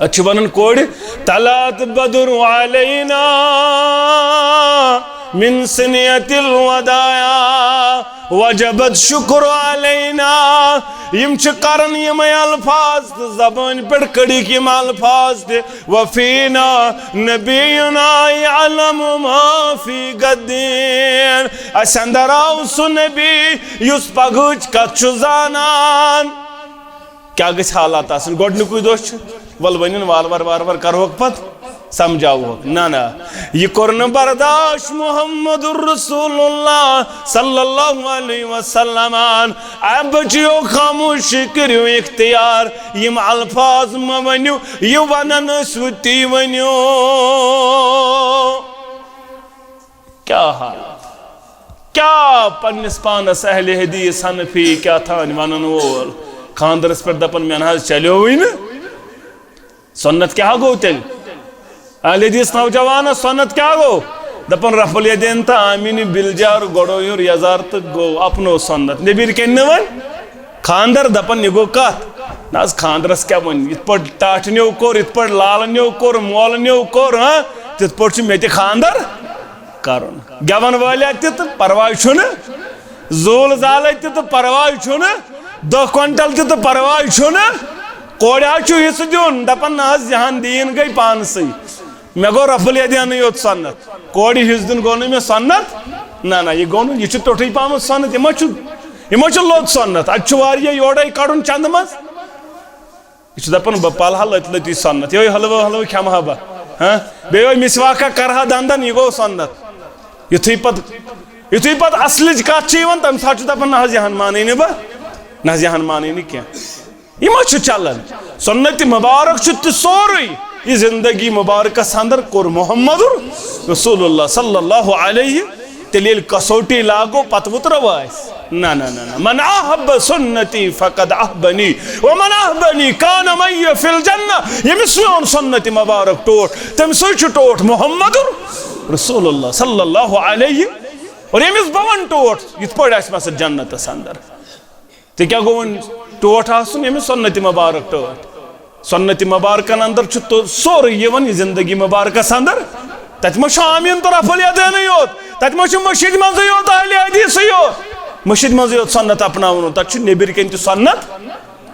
اچھ ونن کوڑی طلعت بدر علینا من سنیت الوداع وجبت شکر علینا یم چھ کرن یم الفاظ زبان پر کڑی کی الفاظ دے وفینا نبینا یعلم ما فی غدین اس اندر آو سو نبی یس پگوچ کچھ زانان کیا گچھ حالات آسن گوڑنی کوئی دوست ولونین وار کرہوک پت سمجھاو ہوک نا یہ کرن برداشت محمد الرسول اللہ صلی اللہ علیہ وسلم اب بچیو خاموش کریو اختیار یم الفاظ مونیو یہ ونن سوتی ونیو کیا حال کیا پنس پانس اہل حدیث حنفی کیا تھان ونن وول خاندرس پر دپن میں انہاز چلیو ہوئی نا سنت کیا گو تیل اہل حدیث نوجوانا سنت کیا گو دپن رفع الیدین تا آمین بلجار گوڑو یور یزار تک گو اپنو سنت نبیر کہنے ون خاندر دپن نگو کات ناز خاندرس کیا ون ات پر ٹاٹ نیو کور ات پر لال نیو کور مول نیو کور تت پر چھ میتی خاندر کرن گیون والی تت پروائی چھن زول زالے تو پرواہ چھونا 2 کوئنٹل تو پرواہ چھونا کوڑیا چھو حصہ دیون دپن ناز یہاں دین گئی پانسی میں گو رب الیدین یوت سنت کوڑی حصہ دن گو میں سنت نا یہ گو یہ ٹوٹی پامت سنت یہ لوت سنت اتھ واریاہ یوڑے کڑن چند مز یہ دپن بہ پالہا لت لتی سنت یہ حلوہ کھمہا بہ بیٚیہِ مسواکا کرہا دندن یہ گو سنت یتھُے پت اصلٕچ کتھ چھِ یِوان تمہِ ساتہٕ چھُ دپان نہ حظ یہن مانے نہٕ بہٕ نہ حظ یہن مانے نہٕ کینٛہہ یہِ ما چھُ چلان سنت مبارک چھُ تہِ سورُے یہ زندگی مبارکس اندر کوٚر محمد رسول اللہ صلی اللہ علیہ تیٚلہِ ییٚلہِ کسوٹی لاگو پتہٕ وُترو أسۍ نہ من احب سنتی فقد احبنی ومن احبنی کان معی فی الجنہ ییٚمِس میون سنت مبارک ٹوٹھ تٔمۍ سٕے چھُ ٹوٹھ محمد رسول اللہ صلی اللہ علیہ اور ییٚمِس بہٕ وَنہٕ ٹوٹھ یِتھ پٲٹھۍ آسہِ مےٚ سُہ جنتس اندر تہِ کیٛاہ گوٚو وۄنۍ ٹوٹھ آسُن ییٚمِس سنت مبارک ٹوٹھ سنت مبارکن اندر چھُ سورُے یِوان یہِ زندگی مبارکس اندر تتہِ ما چھُ آمیٖن تہٕ رفل یدینٕے یوت تتہِ ما چھُ مٔشیٖد منٛزٕے یوت اہلِ حدیثٕے یوت مٔشیٖد منٛزٕے یوت سنت اپناوُن تتہِ چھُ نیبٕرۍ کِنۍ تہِ سنت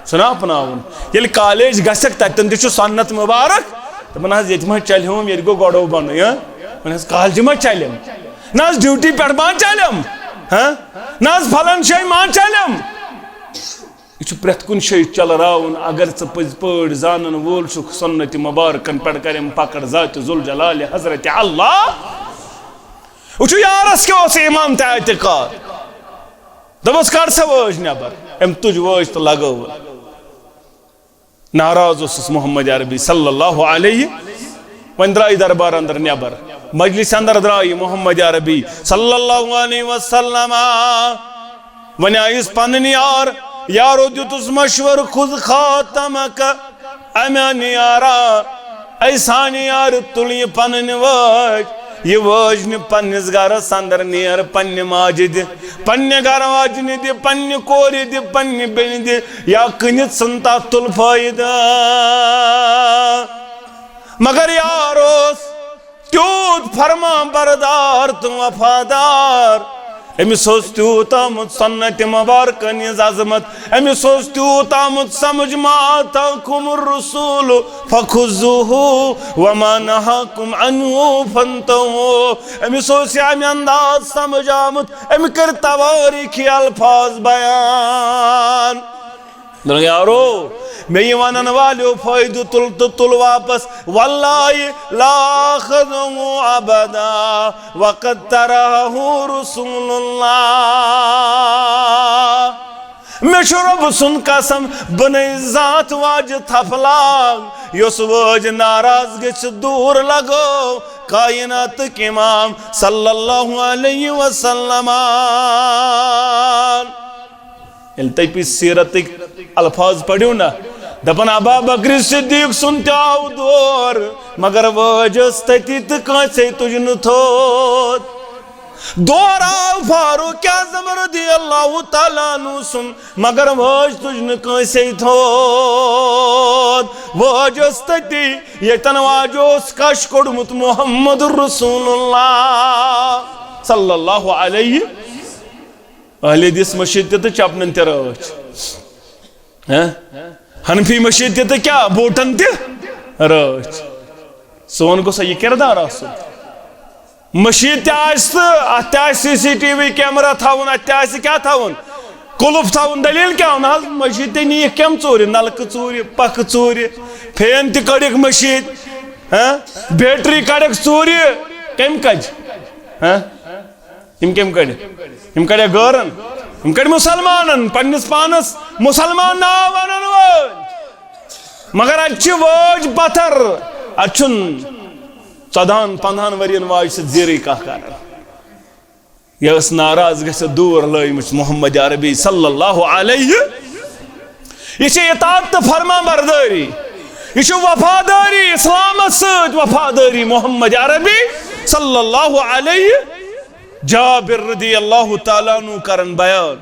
چھُنا اپناوُن ییٚلہِ کالیج گژھکھ تتٮ۪ن تہِ چھُ سنت مبارک دپان حظ ییٚتہِ ما چلہوم ییٚتہِ گوٚو گۄڈو بۄنٕے وۄنۍ حظ کالجہِ ما چلیم نہ حظ ڈیوٹی پٮ۪ٹھ ما چلیم نہ حظ پھلن جایہِ ما چلیم یہ چھُ پرٛٮ۪تھ کُنہِ جایہِ چلراوُن اگر ژٕ پٔزۍ پٲٹھۍ زانن وول چھُکھ سنت مبارکن پٮ۪ٹھ کریم پکڑ ذاتِ ذوالجلالِ حضرت اللہ وٕچھِو یارس کیٛاہ اوس ایمان تہٕ اعتقاد دوٚپُس کڑ سا وٲج نٮ۪بر أمۍ تُج وٲج تہٕ لگٲو ناراض اوسُس محمد عربی صلی اللہ علیہ وۄنۍ درٛاے دربار اندر نٮ۪بر مجلس اندر درٛاے محمد عربی صلی اللہ علیہ وسلم وۄنۍ آیِس پنٕنۍ یارو دیُتُس مشور خُذ خاتمک امیانہِ یارا اے سانہِ یارٕ تُل یہِ پنٕنۍ وٲج یہ وٲج نہٕ پننِس گرس اندر نیر پننہِ ماجہِ دِ پننہِ گرٕ واجنہِ دِ پننہِ کورِ دِ پننہِ بیٚنہِ دِ یا کٕنِتھ ژھٕن تتھ تُل فٲیدٕ مگر یار اوس تیوٗت فرما بردار تہٕ وفادار أمِس اوس تیوٗت آمُت سنت مبارکن ہٕنٛز عظمت أمِس اوس تیوٗت آمُت سمجھ ما آتاکُم الرسوٗل فخُذوٗہُ وما نہاکُم عنہُ فانتہوٗ أمِس اوس یہِ امہِ انداز سمجھ آمُت أمۍ کٔرۍ تواریٖخی الفاظ بیان یارو میں یہ ونن والیو فائدہ تل تو تل واپس واللہ لا آخذہو ابدا وقد ترہو رسول اللہ میں شرب سن قسم بنی ذات واج تھفلاگ یس واج ناراض گچ دور لگو کائنات کے امام صلی اللہ علیہ وسلم تھی پی سیرت الفاظ پڑھو نا دپن ابا بکر صدیق سن تیاو دور مگر وجس تتی تکانسے تجن تھوت دور آو فاروق اعظم رضی اللہ تعالیٰ عنہ سن مگر وج تجن کانسے تھوت وجس تتی یتن واجوس کش کڑمت محمد رسول اللہ صلی اللہ علیہ اہل حدیث مشید تہ چپنن تہ رٲچھ حنفی مشید تہ کیا بوٹن تہ رٲچھ سون گوٚژھا یہِ کردار آسُن مشید تہ آسہِ تہٕ اتھ تہ آسہِ سی سی ٹی وی کیمرا تھاوُن اتھ تہ آسہِ کیٛاہ تھاوُن قُلُف تھاوُن دلیل کیٛاہ نہ حظ مشید تہ نِیِکھ کیٚم ژوٗرِ نلکہٕ ژوٗرِ پکھٕ ژوٗرِ فین تہ کڑِکھ مشید بیٹری کڑِکھ ژوٗرِ کٔمۍ کجہِ یم کم کڑ یم کڑے غورن یم کڑ مسلمانن پنس پانس مسلمان ناو ونن وول مگر اچھ ووج پتھر اچھن 14-15 ورین واج سے زیری کا کرن یس ناراض گژھ دور لٲیمٕژ محمد عربی صلی اللہ علیہ یہ چھِ اطاعت تہٕ فرما برداری یہ چھِ وفاداری اسلامس سۭتۍ وفاداری محمد عربی صلی اللہ علیہ جابر رضی اللہ تعالیٰ عنہ کرن بیان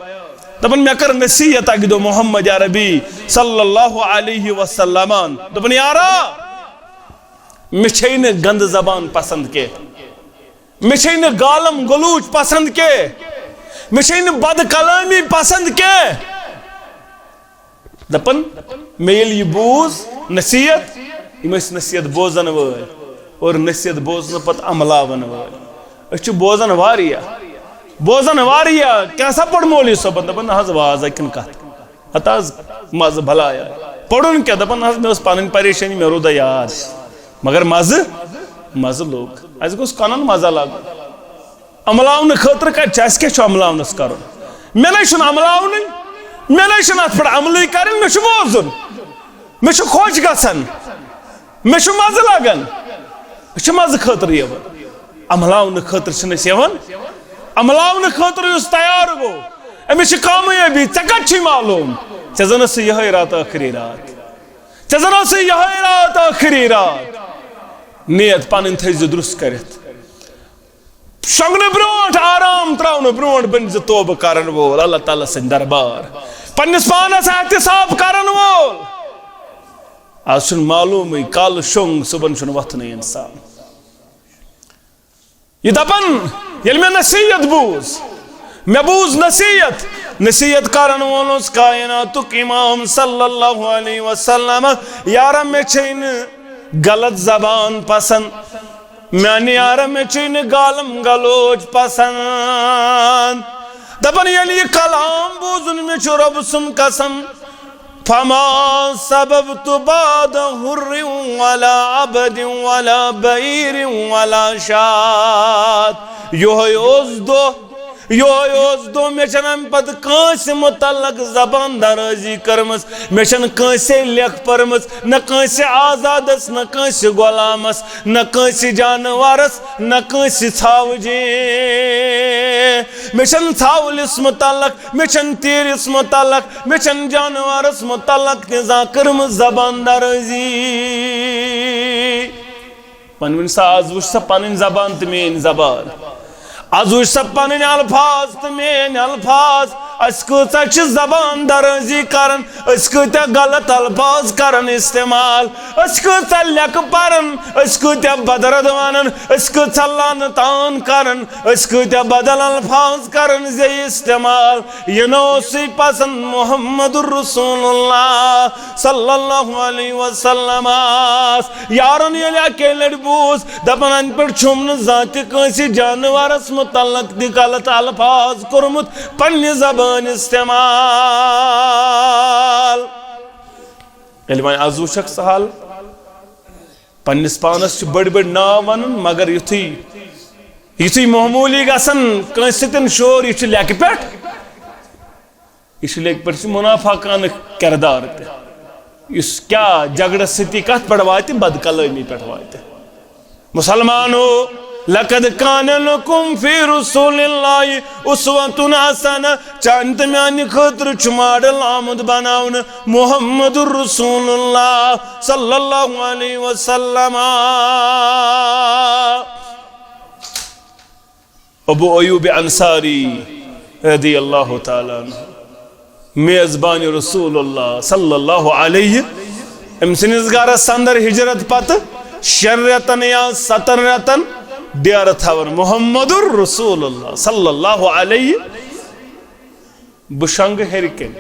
دپن میں کر نصیحت اگہ دو محمد عربی صلی اللہ علیہ وسلم دپن یارا میں چھے نہ گند زبان پسند کے میں چھے نہ گالم گلوچ پسند کے مشین بد کلامی پسند کے دپن میل یہ بوز نصیحت یم نصیحت بوزن ول اور نصیحت بوزن پت عملاون ول اچھ بوزن واریاہ کیسا پڑ مولی صبن دپن حض واز اکن کت ہتا مز بھلایا پڑھن کیا دپن حض میں پن پریشانی مے رودا یاد مگر مز لوگ اس گوس کنن مزہ لگ عملاون خاطر کس کیا عملاونس کرن مے نش عملاون مے نش ات پہ عملی کرن مے بوزن مے خوش گژھان مے مزہ لگان مزہ خاطر یوان عملاون خاطر چھنس یوان عملاون خاطر اس تیار گو امس کامیابی ژے کت چھی معلوم ژے زن ٲسٕے یہے رات آخری رات ژے زن ٲسٕے یہے رات آخری رات نیت پنن تھٲیزِ درست کرتھ شۄنگنہٕ برونٛٹھ آرام تراونہٕ برونٛٹھ بن ژٕ توبہٕ کرن وول اللہ تعالیٰ سٕنٛدِ دربار پننس پانس احتساب کرن وول آز چھُنہٕ معلومٕے کالہٕ شۄنگ صبحن چھُنہٕ وۄتھنٕے انسان یہ دپن یل میں نصیحت بوز میں بوز نصیحت کرن وولس کائناتک امام صلی اللہ علیہ وسلم یارا میں چھین غلط زبان پسند میانہ یارا میں چھین گالم گلوچ پسند دپن یل یہ کلام بوزن میں چھو رب سن قسم فما سببت بعد حر ولا عبد ولا بعیر ولا شات یوہے دو میں چھن پت کانس متعلق زبان درازی کرمس میں چھن کانسے لکھ پرمس نہ کانسے آزادس نہ کانسے غلامس نہ کانسے جانورس نہ کانسے ژھاوجی میں چھن ژھاولس متعلق میں چھن تیرس متعلق میں چھن جانورس متعلق تیزا کرمس زبان درازی پنوین سا آز وچ سا پنن زبان تو مین زبان آز وچ سا پنن الفاظ تو مین الفاظ اس کتا چھ زبان درازی کرن اس کتا غلط الفاظ کرن استعمال اس کتا لک پرن اس کتا بدرد ونن اس کتا لانتان کرن اس کتا بدل الفاظ کرن زی استعمال یہ نوسی پسند محمد الرسول اللہ صلی اللہ علیہ وسلم یارن یہ لکے لڑبوس دپن ان پر چھومن ذات کنسی جانورس متعلق دی غلط الفاظ کرمت پنی زبان استعمال علمان ازو شخص حال پنس پانس بڑ ناو ونن مگر یتھی معمولی گسن کنستن شور یہ لیک پٹ یہ لیک پٹ منافقان کردار اس کیا جگڑ ستی کت پڑ وات بد کلامی پٹ وات مسلمانو لقد کان لکم فی رسول اللہ اسوۃ حسنہ چانت میانی خاطر چھ ماڈل آمد بناون محمد الرسول اللہ صلی اللہ علیہ وسلم ابو ایوب انصاری رضی اللہ تعالیٰ عنہ میزبان رسول اللہ صلی اللہ علیہ امسنس گارس سندر ہجرت پت 6 رتن یا 7 رتن دیار تھاون محمد الرسول اللہ صلی اللہ علیہ بشنگ ہرکن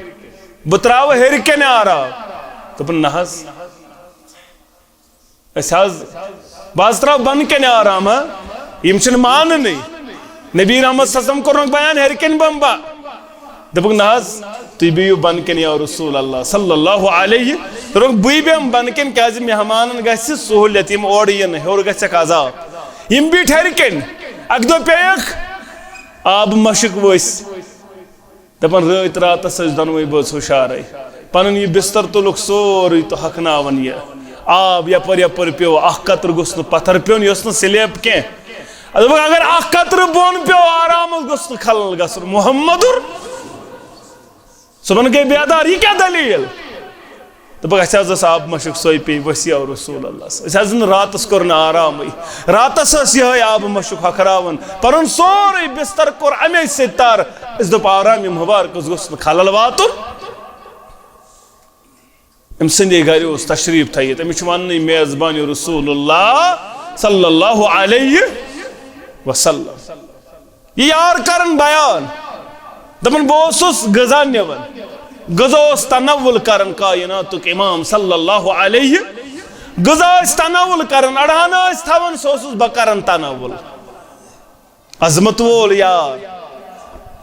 بتراو ہرکن آرام تپن نحس اساز باز تراو بن کن آرام یمچن مان نہیں نبی رحمت صلی اللہ علیہ وسلم کرنک بیان ہرکن بمبا دپن نحس تی بیو بن کن یا رسول اللہ صلی اللہ علیہ رنک بی بیم بن کن کیازی مہمانن گیسی سہولیت یم اوڑین ہے اور گیسی عذاب یم بیٹ ہرکن اک دو پیخ آب مشک ویس دپن رات رات سج دنوی بوز ہوشارے پنن یہ بستر تلک سوری تو حقناون یہ آب یپر پیو اخ قطر گسن پتھر پیون یسن سلیب کی اگر اخ قطر بون پیو آرام گسن خلل گسن محمد صبح گئی بیدار یہ کیا دلیل تو اس حض آب مشک سوئی پی وسیع رسول اللہ اس حض راتس کور آرام راتس یہ آب مشک ہکراون پرن سوری بستر کور امی ستار اس دپ آرام مبارک گسن خلل واتن ام سندی گھر اس تشریف تھائیت امی چوانی میزبان رسول اللہ صلی اللہ علیہ وسلم یہ یار کرن بیان دپن بوسس غذا نوان غذا اس تناول کرن کائناتک امام صلی اللہ علیہ غذا اس تناول کرن اڑہان اس تھاون سوسس بکرن تناول عظمت وول یار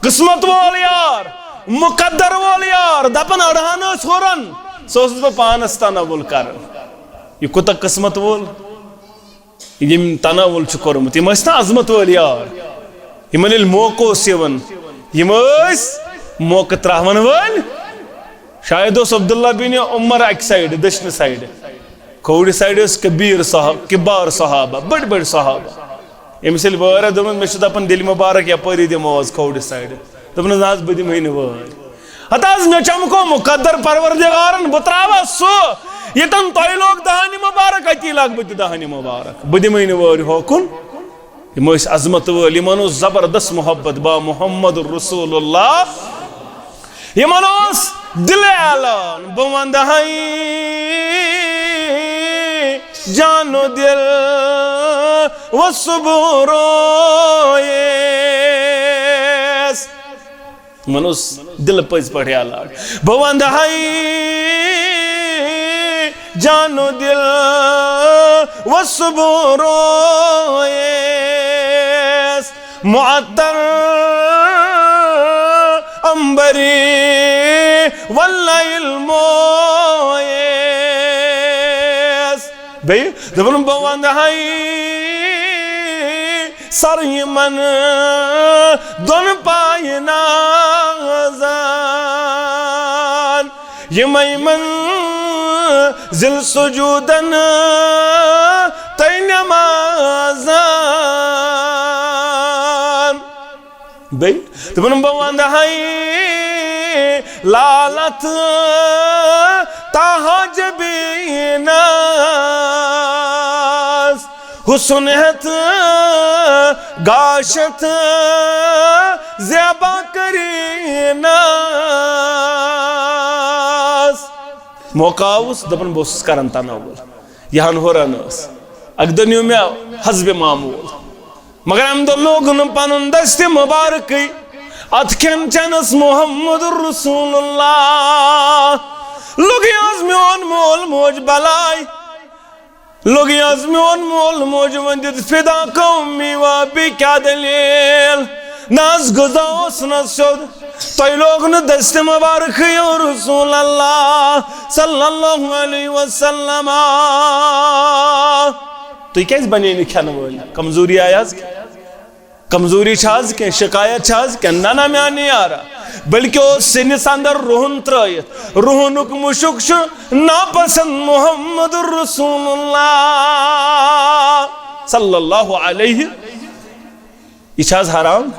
قسمت وول یار مقدر وول یار دپن اڑہان اس ہورن سوسس بہ پانس تناول کرن یہ کوتا قسمت وول یم تناول چھ کورمت یم نا عظمت وول یار یمن یل موقع اس یوان یم موقع تراون ول شاید اس عبداللہ بن عمر ایک سائیڈ دشن سائیڈ کھوڑی سائیڈ اس کبار صحابہ بڑ صحابہ امس یل وار دپن مے چھ دپن دل مبارک یپاری دموز کھوڑی سائیڈ دپن ناز بہ دمے نہ وار ہتا مے چمکو مقدر پروردگارن بہ تراوا سو یتن توہہ لوگ دہانی مبارک اتی لاگ بہ دہانی مبارک بہ دمے نہ وار ہوکن یم اس عظمت ول یمن زبردست محبت با محمد رسول اللہ یمن اس دل اعلان بہ وند جانو دل و صبر یس منوس دل پز پڑھ اعلان بہ وند جانو دل و صبر یس معطر امبری واللیل مویس بھئی دبن بوند سر یمن دون پای نازان یمن زل سجودن تی نمازان بھئی دبن بوند لالت تاہج بیناس حسنت گاشت زیبا کریناس موقع اس دپن بوسس کرن تناول یہاں ہوران اس اگدنیو میں حزب معمول مگر ہم دو لوگن پانن دست مبارکی اتکن چنس محمد رسول اللہ لوگی از میون مول موج بلائی لوگی از میون مول موج وندید فدا قومی وابی کیا دلیل ناز گزاوس ناز شد توی لوگ نے دست مبارکی رسول اللہ صلی اللہ علیہ وسلم توی کیس بنی نکھن ولی کمزوری آیاز کی کمزوری چھاز کے شکایت چھاز کے نانا میں آنی آ رہا بلکہ اس سنس اندر روحن ترائیت روحنک مشکش ناپسند محمد رسول اللہ صلی اللہ علیہ یہ چھاز حرام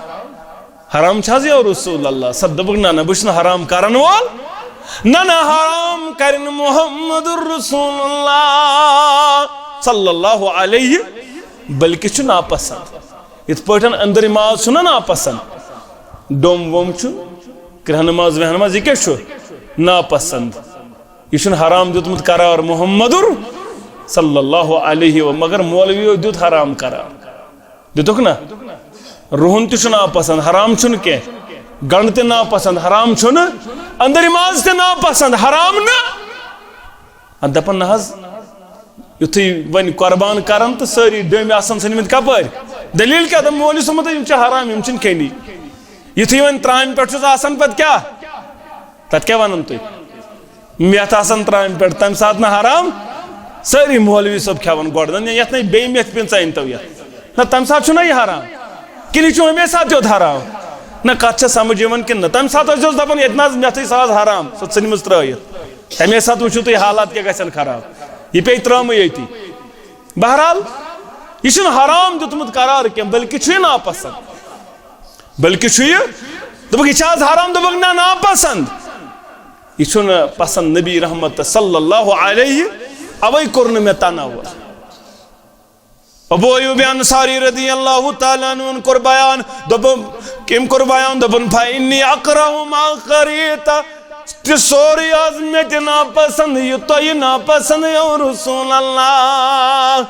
حرام چھاز یا رسول اللہ صدبک نانا بشن حرام کرن وال نانا حرام کرن محمد رسول اللہ صلی اللہ علیہ بلکہ چھو ناپسند ات پٹن اندر نماز چھنا ناپسند ڈوم ووم چھو کرہ نماز وہ نماز یہ کیا چھو ناپسند یہ چھن حرام دیتمت قرار محمد صلی اللہ علیہ وسلم مگر مولوی دیت حرام قرار دیتوک نا روحن تی چھو ناپسند حرام چھن کے گنڈ تی ناپسند حرام چھن اندر نماز تی ناپسند حرام نا دپن نحض یتھی ون قربان کرن تو ساری ڈوم آسان سنمت کپر دلیل کیا دم مولی سمت یم چھ حرام یم چھن کھینی یتھی ون ترام پٹ چھس آسان پت کیا تت کیا ونن تھی میت آسان ترام پٹ تم سات نہ حرام ساری مولوی سب کھیون گوڑدن یت نہ بے میت پنچائن تو یت نہ تم سات چھنا یہ حرام کنی چھو ہمیں ساتھ یوت حرام نہ کت چھ سمجھ یون کن تم سات اس دپن اتنا میتھی ساز حرام سو سنمز ترائیت تمے سات وچھو تو حالات کیا گژھن خراب یہ پی ترام یتی بہرحال یہ چھن حرام دیتمت قرار کی بلکہ چھو ناپسند بلکہ چھو یہ دبک یہ چھاز حرام دبک نا ناپسند یہ چھن پسند نبی رحمت صلی اللہ علیہ اوئی کرن میں تناول ابو ایوب انصاری رضی اللہ تعالیٰ عنہ کر بیان دبن کم کر بیان دبن فَإِنِّي أَقْرَهُ مَا قَرِيتَ سوری عظمت ناپسند یہ تو یہ ناپسند یا رسول اللہ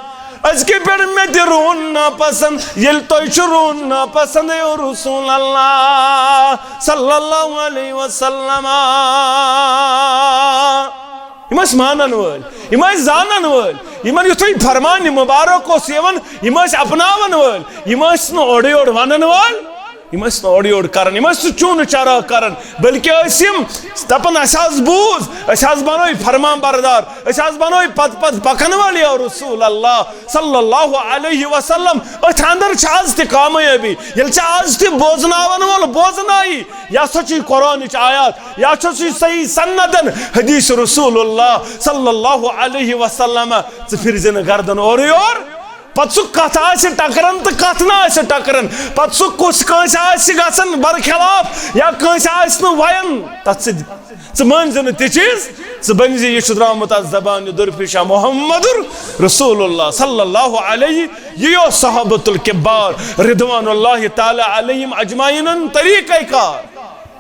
ازکے پیڑ میں تی رون نا پسند یل توی چھ رون نا پسند یا رسول اللہ صلی اللہ علیہ وسلم یم اس مانن ول یم اس زانن ول یمن یتھوی فرمان مبارک اس یون یم اس اپناون ول یم اس نو اوڑ یوڑ ونن ول یم اس نو اوڑ یوڑ کرن یم اس چون چارا کرن بلکہ اس یم دپن اساز بوز اساز بنوی فرمان بردار اساز بنوی پت پت پکن ول یا رسول اللہ صلی اللہ علیہ وسلم ات اندر چاز تی کامیابی یل چاز تی بوزناون ول بوزنائی یا سچی قرآن چ آیات یا سچی صحیح سندن حدیث رسول اللہ صلی اللہ علیہ وسلم پھر زن گردن اور یور پت سہ کت آس ٹکران تو کت نا آس ٹکران پت سہ کس کنس آس گژھان برخلاف یا کنس آس نہ وین تت ژٕ مٲنۍ زِ نہٕ تہِ چیٖز ژٕ بٔنۍ زِ یہِ چھُ درٛامُت اَتھ زبانہِ دُرفِشا محمد رسول اللہ صلی اللہ علیہ یہ اوس صحابۃ الکبار رضوان اللہ تعالیٰ علیہم اجمعین طریقہ کار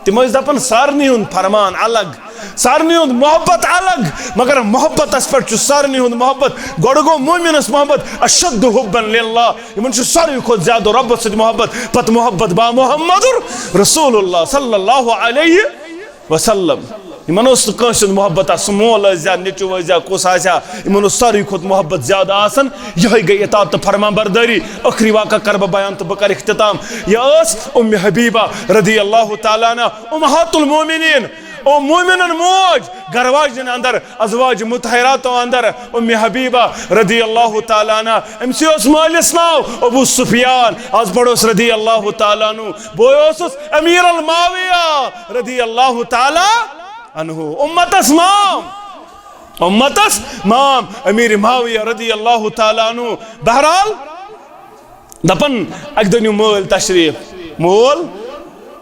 تم ٲسۍ دپان سارنٕے ہُنٛد فرمان الگ سارنٕے ہُنٛد محبت الگ مگر محبتس پٮ۪ٹھ چھُ سارنٕے ہُنٛد محبت گۄڈٕ گوٚو مومنس محبت اشد حبا للہ یمن چھُ ساروی کھۄتہٕ زیادٕ رۄبس سۭتۍ محبت پتہٕ محبت با محمد رسول اللہ صلی اللہ علیہ وسلم یمن اوس نہٕ کٲنٛسہِ ہُنٛد محبت سُہ مول ٲسۍ یا نیٚچوٗ ٲسۍ یا کُس آسہِ یمن اوس ساروی کھۄتہٕ محبت زیادٕ آسان یِہوٚے گٔے اطاعت تہٕ فرمان بردٲری ٲخری واقعہ کر بہٕ بیان تہٕ بہٕ کرٕ اختتام یہِ ٲس ام حبیبہ رضی اللہ تعالیٰ عنہ امہات المومنین او مومنن موج گرواجن اندر ازواج مطہراتو اندر ام حبیبہ رضی اللہ تعالیٰ عنہ امسی اس مالس ناو ابو سفیان آز پڑوس رضی اللہ تعالیٰ عنہ بوی اوسس امیر الماویہ رضی اللہ تعالیٰ عنہ امتس مام امیر معاویہ رضی اللہ تعالیٰ عنہ بہرحال دپن اک دنیو مول تشریف مول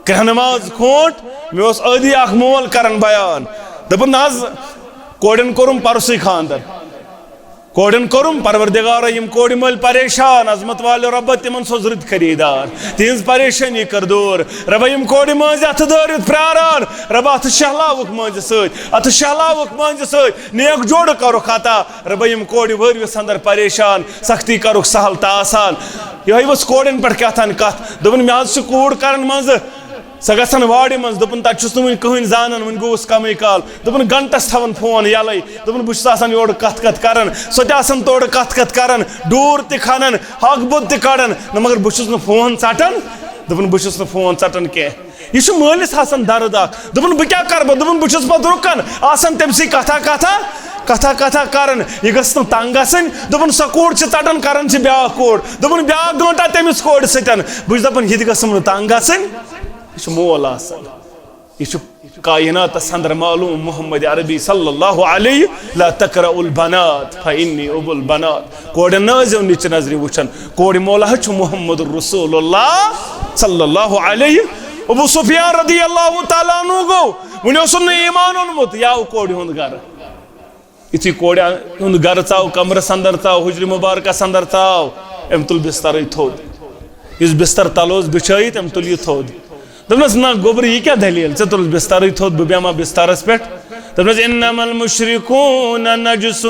کہ نماز کھونٹ میں اس عادی اخ مول کرن بیان دپن ناز کوڑن کرم پرسی خاندر کوڑن کرم پروردگار یم کوڑ مل پریشان عظمت والے رب تمن سوزرت خریدار تہذ پریشانی کر دور رب یم کوڑ مز ات دورت پراران رب ات شہلاوک مز ست نیک جوڑ کرو خطا رب یم کوڑ ورس اندر پریشان سختی کرو سہل تا آسان یہ وس کوڑن پہ کتان کت دپن مے کوڑ کرن مز سہ گھن واڑ من دپن تس ون کہین زانان ون گوس کمی کال دپن گنٹس تھون فون یلے دپن بس یور کت کران سو تور کت کران ڈور تہ کھنان حق بد تہ کڑان مگر بس نا فون ژٹان دپن بس نا فون ژٹان کی یہ مالس آسان درد اخ دپن بہ کیا کر دپن بس پتہ رکان آسان تمسی کتھا کران یہ گھس نا تنگ گھن دپن سو کوڑ ژٹان کران بیاکھ کوڑ دپن بیاکھ گنٹا تمس کوڑ ستن بس دپان یہ گھم نا تنگ گھن یہ مول آسان یہ کائنات اندر معلوم محمد عربی صلی اللہ علیہ لا تقرأ البنات فإنی ابو البنات کوڑ نازو نیچ نظری وچھن کوڑ مولا چھ محمد رسول اللہ صلی اللہ علیہ ابو سفیان رضی اللہ تعالیٰ عنہ گو ونیو سن ایمان اونمت یاو کوڑ ہند گر یتھی کوڑ ہند گر ژاو کمرس اندر ژاو حجر مبارکس اندر ژاو ام تل بستر تھود اس بستر تلوس بچھائیت ام تل یہ تھود دپنس نا گوبر یہ کیا دلیل ژے تل بستر تھود بہ بیما بسترس پہ دپنس انما المشرکون نجس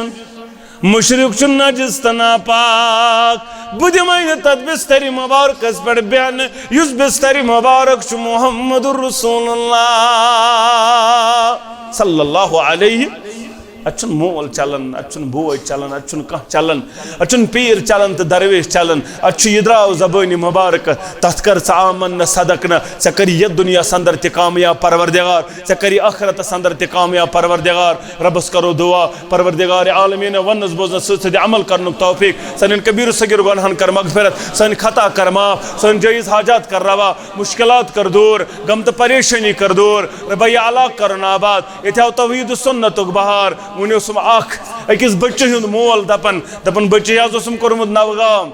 مشرک چھ نجس تو ناپاک بہ دمے تت بستر مبارکس پہ بیان اس بستر مبارک چھ محمد رسول اللہ صلی اللہ علیہ اچھن مول چلن اچھن بوئی چلن اچھن کھانا چلن اچھن پیر چلن تو درویش چلن اچھ یہ دراو زبانی مبارک تحت کر آمن صدقنا سکری یہ دنیا سندر تی کامیاب پروردگار سکری آخرت سندر تی کامیاب پروردگار ربس کرو دعا پروردگار عالمین ونس بوزن سد عمل کرنک توفیق سن کبیر صغیر گناہن کر مغفرت سن خطا کر معاف سن جائز حاجات کر روا مشکلات کر دور غم تو پریشانی کر دور ربی علاق کرن آباد اتھاو توحید سنتک بہار ونیوسم اخ اکس بچہ ہند مول دپن بچہ حض کورمت نوگام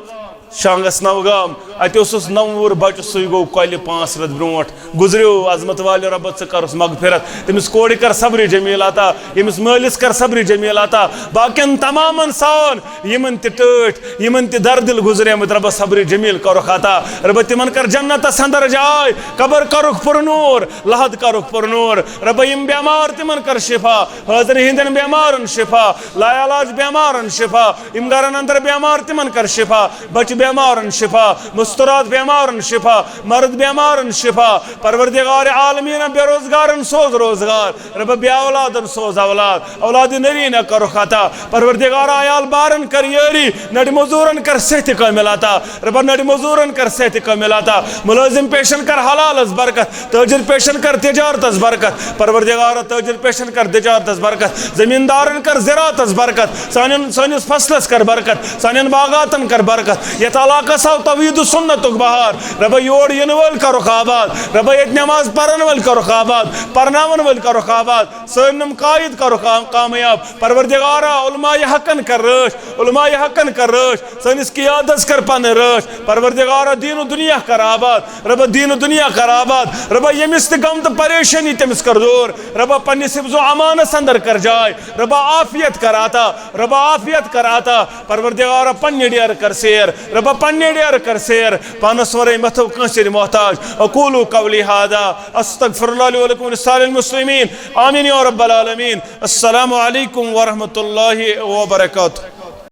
شانگس نوگام اتس نوور بچہ سی گو کل 5 رت بروٹ گزریو عظمت والے ربت ثرس مغفرت تمس کور کر صبر جمیل عطا یمس مالس کر صبر جمیل عطا باقین تمام انسان یمن تہ ٹھٹ یمن تہ دردل گزریمت رب صبر جمیل کرک عطا رب تمن کر جنتس اندر جائے قبر کرک پرنور لحد کرک پرنور رب یم بیمار تمن کر شفا حاضر ہندن بیمارن شفا لا علاج بیمارن شفا یم گرن اندر بیمار تمن کر شفا بچ بیمارن شفا مستورات بیمارن شفا مرد بیمارن شفا پروردگار عالمین بے روزگارن سوز روزگار رب بے اولادن سوز اولاد اولاد نری نہ کرو خطا پروردگار عیال بارن کر یاری نڑ مزورن کر صحت کامل عطا رب نڑ مزورن کر صحت کامل عطا ملازم پیشن کر حلال از برکت تاجر پیشن کر تجارت از برکت پروردگار تاجر پیشن کر تجارت از برکت زمیندارن کر زراعت از برکت سانس فصلس کر برکت سانن باغاتن کر برکت یت علاقہ سو توحید سنت بہار رب یور ین ول کرو آباد رب یت نماز پرن ول کرو آباد پرناون ول کرو آباد سنم قائد کرو کامیاب پروردگار علماء حقن کر رش علماء حقن کر رش سنس قیادت کر پن رش پروردگار دین و دنیا کر آباد رب دین و دنیا کر آباد رب یمس غم تو پریشانی تمس کر دور رب پنس حفظ و امانس اندر کر جائے رب عافیت کر آتا رب عافیت کر آتا پروردگار پنہ ڈیر کر سیر رب پنہ ڈیر کر سیر پانس ورے متو کنسر محتاج اقولوا قولی هذا استغفر اللہ لی ولکم ولسائر المسلمین آمین یا رب العالمین السلام علیکم ورحمۃ اللہ وبرکاتہ